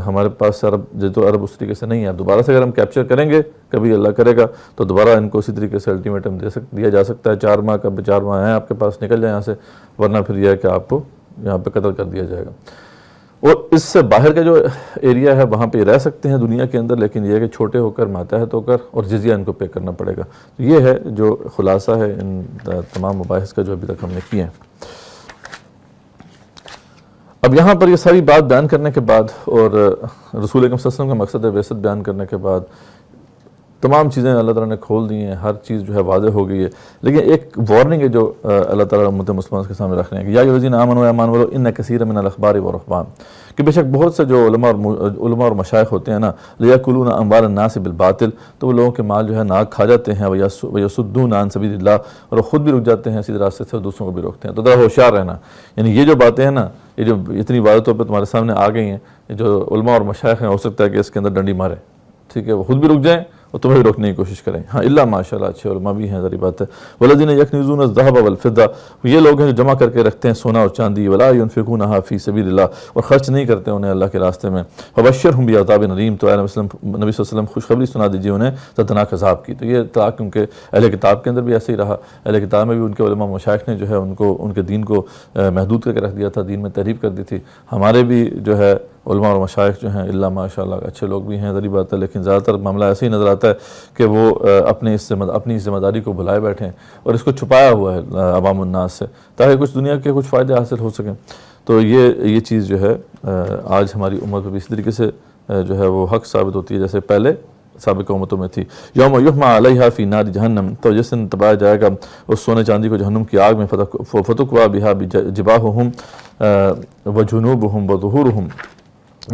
ہمارے پاس جزیرۃ العرب اس طریقے سے نہیں ہے. اب دوبارہ سے اگر ہم کیپچر کریں گے کبھی اللہ کرے گا تو دوبارہ ان کو اسی طریقے سے الٹیمیٹم دیا جا سکتا ہے. 4 ماہ کا 4 ماہ ہیں آپ کے پاس نکل جائیں یہاں سے ورنہ پھر یہ ہے کہ آپ کو یہاں پہ قتل کر دیا جائے گا. اور اس سے باہر کا جو ایریا ہے وہاں پہ رہ سکتے ہیں دنیا کے اندر لیکن یہ ہے کہ چھوٹے ہو کر ماتحت ہو کر اور جزیہ ان کو پے کرنا پڑے گا. یہ ہے جو خلاصہ ہے ان تمام مباحث کا جو ابھی تک ہم نے کیے ہیں. اب یہاں پر یہ ساری بات بیان کرنے کے بعد اور رسول اکرم صلی اللہ علیہ وسلم کا مقصد بعثت بیان کرنے کے بعد تمام چیزیں اللہ تعالیٰ نے کھول دی ہیں. ہر چیز جو ہے واضح ہو گئی ہے. لیکن ایک وارننگ ہے جو اللہ تعالیٰ امت مسلمان کے سامنے رکھ رہے ہیں کہ یا ایھا الذین آمنوا ایمان والو ان کثیر من الاحبار والرہبان کہ بے شک بہت سے جو علماء اور مشائخ ہوتے ہیں نا لیاکلون اموال الناس بالباطل تو وہ لوگوں کے مال جو ہے ناک کھا جاتے ہیں ویصدون عن سبیل اللہ اور وہ خود بھی رک جاتے ہیں سیدھے راستے سے اور دوسروں کو بھی روکتے ہیں. تو ذرا ہوشیار رہنا. یعنی یہ جو باتیں ہیں نا یہ جو اتنی واضح طور پہ تمہارے سامنے آ گئی ہیں جو علماء اور مشائخ ہیں ہو سکتا ہے کہ اس کے اندر ڈنڈی مارے. ٹھیک ہے وہ خود بھی رک جائیں اور تمہیں بھی روکنے کی کوشش کریں. ہاں اللہ ماشاءاللہ اچھے علماء بھی ہیں ذری بات ہے. والذین یکنزون الذهب والفضہ یہ لوگ ہیں جو جمع کر کے رکھتے ہیں سونا اور چاندی ولا ينفقونها فی سبیل اللہ اور خرچ نہیں کرتے انہیں اللہ کے راستے میں. فبشرهم بعذاب علیم تو نبی صلی اللہ علیہ وسلم خوشخبری سنا دیجیے انہیں دردناک عذاب کی. تو یہ تھا کیونکہ اہل کتاب کے اندر بھی ایسے ہی رہا. اہل کتاب میں بھی ان کے علماء مشائخ نے جو ہے ان کے دین کو محدود کر کے رکھ دیا تھا. دین میں تحریف کر دی تھی. ہمارے بھی جو ہے علماء اور مشائخ جو ہیں اللہ ماشاءاللہ اچھے لوگ بھی ہیں ذری بات ہے لیکن زیادہ تر معاملہ ایسے ہی نظر آتا ہے کہ وہ اپنی ذمہ داری کو بھلائے بیٹھے ہیں اور اس کو چھپایا ہوا ہے عوام الناس سے تاکہ کچھ دنیا کے کچھ فائدے حاصل ہو سکیں. تو یہ چیز جو ہے آج ہماری امت پہ بھی اسی طریقے سے جو ہے وہ حق ثابت ہوتی ہے جیسے پہلے سابق امتوں میں تھی. یوم یحمى علیہا فی نار جہنم تو جس دن تبایا جائے گا اس سونے چاندی کو جہنم کی آگ میں فتکوی بہا جباہہم وجنوبہم وظہورہم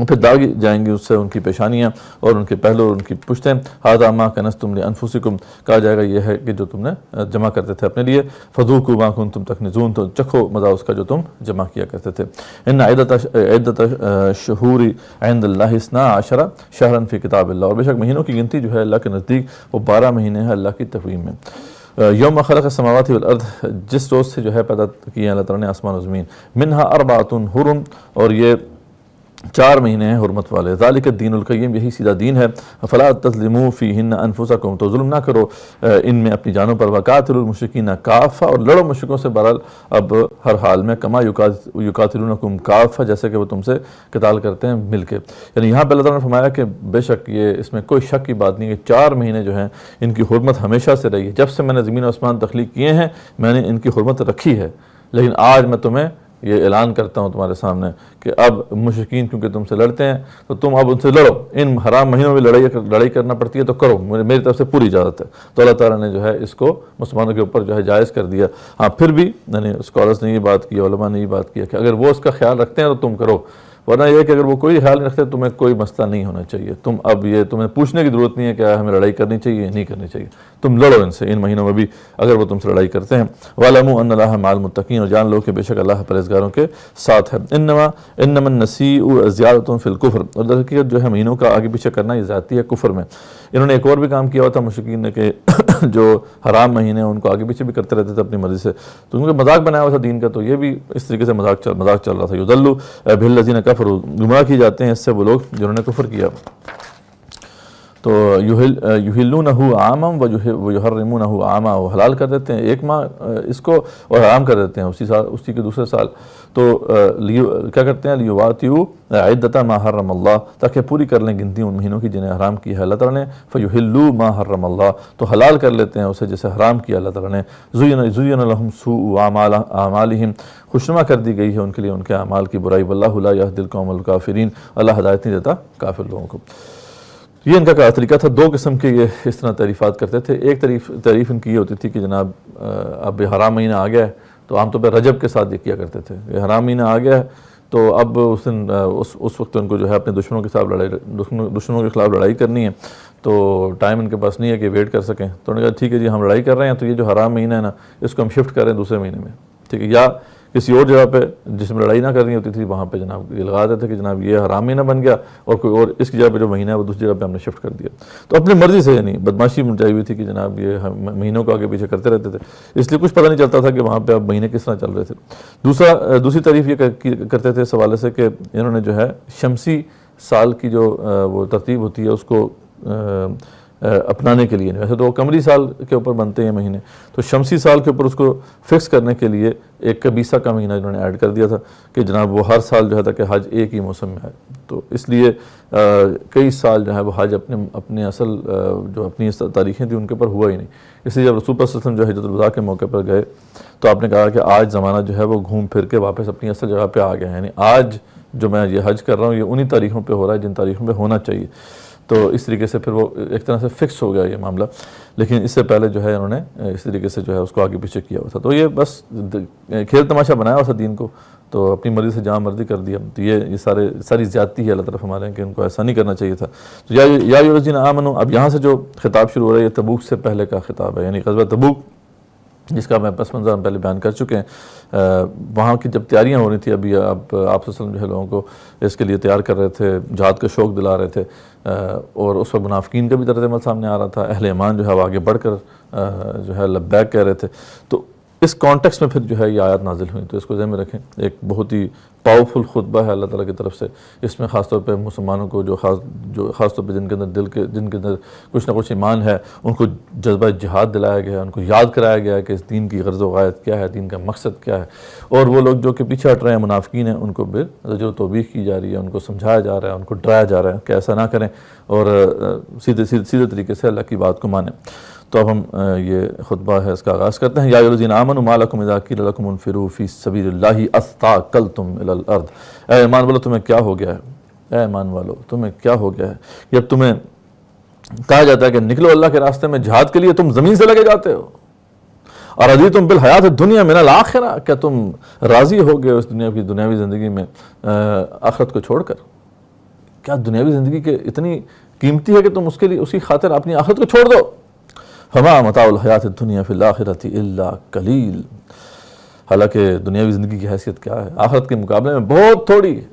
پھر داغی جائیں گی اس سے ان کی پیشانیاں اور ان کے پہلو اور ان کی پشتیں. ھذا ما کنزتم لانفسکم کہا جائے گا یہ ہے کہ جو تم نے جمع کرتے تھے اپنے لیے. فذوقوا ما کنتم تکنزون تو چکھو مزہ اس کا جو تم جمع کیا کرتے تھے. ان عدت الشہور عند اللہ 12 شہرا فی کتاب اللہ اور بے شک مہینوں کی گنتی جو ہے اللہ کے نزدیک وہ 12 مہینے ہیں اللہ کی تقویم میں. یوم خلق السماوات والارض جس روز سے جو ہے پیدا کیا اللہ تعالیٰ نے آسمان و زمین. منہا 4 حرم اور یہ 4 مہینے ہیں حرمت والے. ذالک الدین القیم یہی سیدھا دین ہے. فلا تظلموا فیہن انفسکم تو ظلم نہ کرو ان میں اپنی جانوں پر. وقاتلوا المشرکین کافہ اور لڑو مشرکوں سے بہرحال اب ہر حال میں کما یقاتلونکم کافہ جیسے کہ وہ تم سے قتال کرتے ہیں مل کے. یعنی یہاں پہ اللہ تعالیٰ نے فرمایا کہ بے شک یہ اس میں کوئی شک کی بات نہیں کہ 4 مہینے جو ہیں ان کی حرمت ہمیشہ سے رہی ہے. جب سے میں نے زمین و آسمان تخلیق کیے ہیں میں نے ان کی حرمت رکھی ہے. لیکن آج میں تمہیں یہ اعلان کرتا ہوں تمہارے سامنے کہ اب مشرکین کیونکہ تم سے لڑتے ہیں تو تم اب ان سے لڑو. ان حرام مہینوں میں لڑائی کرنا پڑتی ہے تو کرو میری طرف سے پوری اجازت ہے. تو اللہ تعالیٰ نے جو ہے اس کو مسلمانوں کے اوپر جو ہے جائز کر دیا. ہاں پھر بھی یعنی اسکالرس نے یہ بات کی علماء نے یہ بات کیا کہ اگر وہ اس کا خیال رکھتے ہیں تو تم کرو ورنہ یہ کہ اگر وہ کوئی خیال نہیں رکھتے تمہیں کوئی مسئلہ نہیں ہونا چاہیے. تمہیں پوچھنے کی ضرورت نہیں ہے کہ ہمیں لڑائی کرنی چاہیے نہیں کرنی چاہیے. تم لڑو ان سے ان مہینوں میں بھی اگر وہ تم سے لڑائی کرتے ہیں۔ وَاعْلَمُوا أَنَّ اللَّهَ مَعَ الْمُتَّقِينَ، اور جان لو کہ بے شک اللہ پرہیزگاروں کے ساتھ ہے۔ انما النسیء زیادۃ فی الکفر، اور در حقیقت جو ہے مہینوں کا آگے پیچھے کرنا یہ زیادتی ہے کفر میں۔ انہوں نے ایک اور بھی کام کیا ہوا تھا مشرکین نے کہ جو حرام مہینے ہیں ان کو آگے پیچھے بھی کرتے رہتے تھے اپنی مرضی سے، تو ان کا مذاق بنایا ہوا تھا دین کا، تو یہ بھی اس طریقے سے مذاق چل رہا تھا۔ یضل بہ الذین کفروا، گمراہ کیے جاتے ہیں اس سے وہ لوگ جنہوں نے کفر کیا۔ تو یحلونہ عاما ویحرمونہ عاما، وہ حلال کر دیتے ہیں ایک ماہ اس کو اور حرام کر دیتے ہیں اسی کے دوسرے سال۔ تو کیا کرتے ہیں؟ لیواتیوا عدۃ ما حرم اللہ، تاکہ پوری کر لیں گنتی ان مہینوں کی جنہیں حرام کی ہے اللہ تعالیٰ نے۔ فیحلوا ما حرم اللہ، تو حلال کر لیتے ہیں اسے جسے حرام کیا اللہ تعالیٰ نے۔ زین لہم سوء اعمالہم، خوشنما کر دی گئی ہے ان کے لیے ان کے اعمال کی برائی۔ واللہ لا یہدی القوم الکافرین، اللہ ہدایت نہیں دیتا کافر لوگوں کو۔ یہ ان کا طریقہ تھا۔ دو قسم کے یہ اس طرح تعریفات کرتے تھے۔ ایک تعریف ان کی یہ ہوتی تھی کہ جناب اب یہ حرام مہینہ آ گیا ہے، تو عام طور پہ رجب کے ساتھ یہ کیا کرتے تھے، یہ حرام مہینہ آ گیا ہے تو اب اس وقت ان کو جو ہے اپنے دشمنوں کے خلاف لڑائی کرنی ہے، تو ٹائم ان کے پاس نہیں ہے کہ ویٹ کر سکیں، تو انہوں نے کہا ٹھیک ہے جی ہم لڑائی کر رہے ہیں تو یہ جو حرام مہینہ ہے نا اس کو ہم شفٹ کر رہے ہیں دوسرے مہینے میں، ٹھیک ہے، یا کسی اور جگہ پہ جس میں لڑائی نہ کرنی ہوتی تھی وہاں پہ جناب یہ لگا دیتے تھے کہ جناب یہ حرام مہینہ بن گیا اور کوئی اور اس کی جگہ پہ جو مہینہ ہے وہ دوسری جگہ پہ ہم نے شفٹ کر دیا، تو اپنی مرضی سے یعنی بدماشی مچائی ہوئی تھی کہ جناب یہ مہینوں کو آگے پیچھے کرتے رہتے تھے، اس لیے کچھ پتہ نہیں چلتا تھا کہ وہاں پہ اب مہینے کس طرح چل رہے تھے۔ دوسری تعریف یہ کرتے تھے اس حوالے سے کہ انہوں نے جو ہے شمسی سال کی جو وہ ترتیب ہوتی ہے اس کو اپنانے کے لیے، ویسے تو وہ قمری سال کے اوپر بنتے ہیں مہینے، تو شمسی سال کے اوپر اس کو فکس کرنے کے لیے ایک کبیسہ کا مہینہ انہوں نے ایڈ کر دیا تھا کہ جناب وہ ہر سال جو ہے تاکہ حج ایک ہی موسم میں آئے، تو اس لیے کئی سال جو ہے وہ حج اپنے اصل جو اپنی تاریخیں تھیں ان کے اوپر ہوا ہی نہیں، اس لیے جب رسول صلی اللہ علیہ وسلم جو حجۃ الوداع کے موقع پر گئے تو آپ نے کہا کہ آج زمانہ جو ہے وہ گھوم پھر کے واپس اپنی اصل جگہ پہ آ گیا ہے، یعنی آج جو میں یہ حج کر رہا ہوں یہ انہی تاریخوں پہ ہو رہا ہے جن تاریخوں پہ ہونا چاہیے، تو اس طریقے سے پھر وہ ایک طرح سے فکس ہو گیا یہ معاملہ، لیکن اس سے پہلے جو ہے انہوں نے اس طریقے سے جو ہے اس کو آگے پیچھے کیا ہوا تھا، تو یہ بس کھیل تماشا بنایا ہوا تھا دین کو، تو اپنی مرضی سے جہاں مرضی کر دیا، تو یہ ساری زیادتی ہے اللہ طرف ہمارے کہ ان کو ایسا نہیں کرنا چاہیے تھا۔ تو یا ایھا الذین آمنوا، اب یہاں سے جو خطاب شروع ہو رہا ہے یہ تبوک سے پہلے کا خطاب ہے، یعنی غزوہ تبوک جس کا میں پس منظر ہم پہلے بیان کر چکے ہیں، وہاں کی جب تیاریاں ہو رہی تھی ابھی اب آپ صلی اللہ علیہ وسلم جو ہے لوگوں کو اس کے لیے تیار کر رہے تھے، جہاد کا شوق دلا رہے تھے، اور اس وقت منافقین کا بھی طرز عمل سامنے آ رہا تھا، اہل ایمان جو ہے وہ آگے بڑھ کر جو ہے لبیک کہہ رہے تھے، تو اس کانٹیکس میں پھر جو ہے یہ آیات نازل ہوئیں، تو اس کو ذہن میں رکھیں، ایک بہت ہی پاورفل خطبہ ہے اللہ تعالیٰ کی طرف سے، اس میں خاص طور پہ مسلمانوں کو جو خاص طور پہ جن کے اندر کچھ نہ کچھ ایمان ہے ان کو جذبہ جہاد دلایا گیا ہے، ان کو یاد کرایا گیا ہے کہ اس دین کی غرض و غایت کیا ہے، دین کا مقصد کیا ہے، اور وہ لوگ جو کہ پیچھے ہٹ رہے ہیں منافقین ہیں ان کو بھی زجر و توبیخ کی جا رہی ہے، ان کو سمجھایا جا رہا ہے، ان کو ڈرایا جا رہا ہے کہ ایسا نہ کریں اور سیدھے طریقے سے اللہ کی بات کو مانیں۔ تو اب ہم یہ خطبہ ہے اس کا آغاز کرتے ہیں۔ یا ایھا الذین آمنوا ما لکم اذا قیل لکم انفروا فی سبیل اللہ اثاقلتم الی الارض، اے ایمان والو تمہیں کیا ہو گیا ہے، اے ایمان والو تمہیں کیا ہو گیا ہے، جب تمہیں کہا جاتا ہے کہ نکلو اللہ کے راستے میں جہاد کے لیے تم زمین سے لگے جاتے ہو، اور رضیتم بالحیات الدنیا من الآخرہ، کیا تم راضی ہو گئے اس دنیاوی زندگی میں آخرت کو چھوڑ کر؟ کیا دنیاوی زندگی کے اتنی قیمتی ہے کہ تم اس کے لیے اسی خاطر اپنی آخرت کو چھوڑ دو؟ فما متاع الحیات الدنیا فی الآخرۃ الا قلیل، حالانکہ دنیاوی زندگی کی حیثیت کیا ہے، آخرت کے مقابلے میں بہت تھوڑی ہے،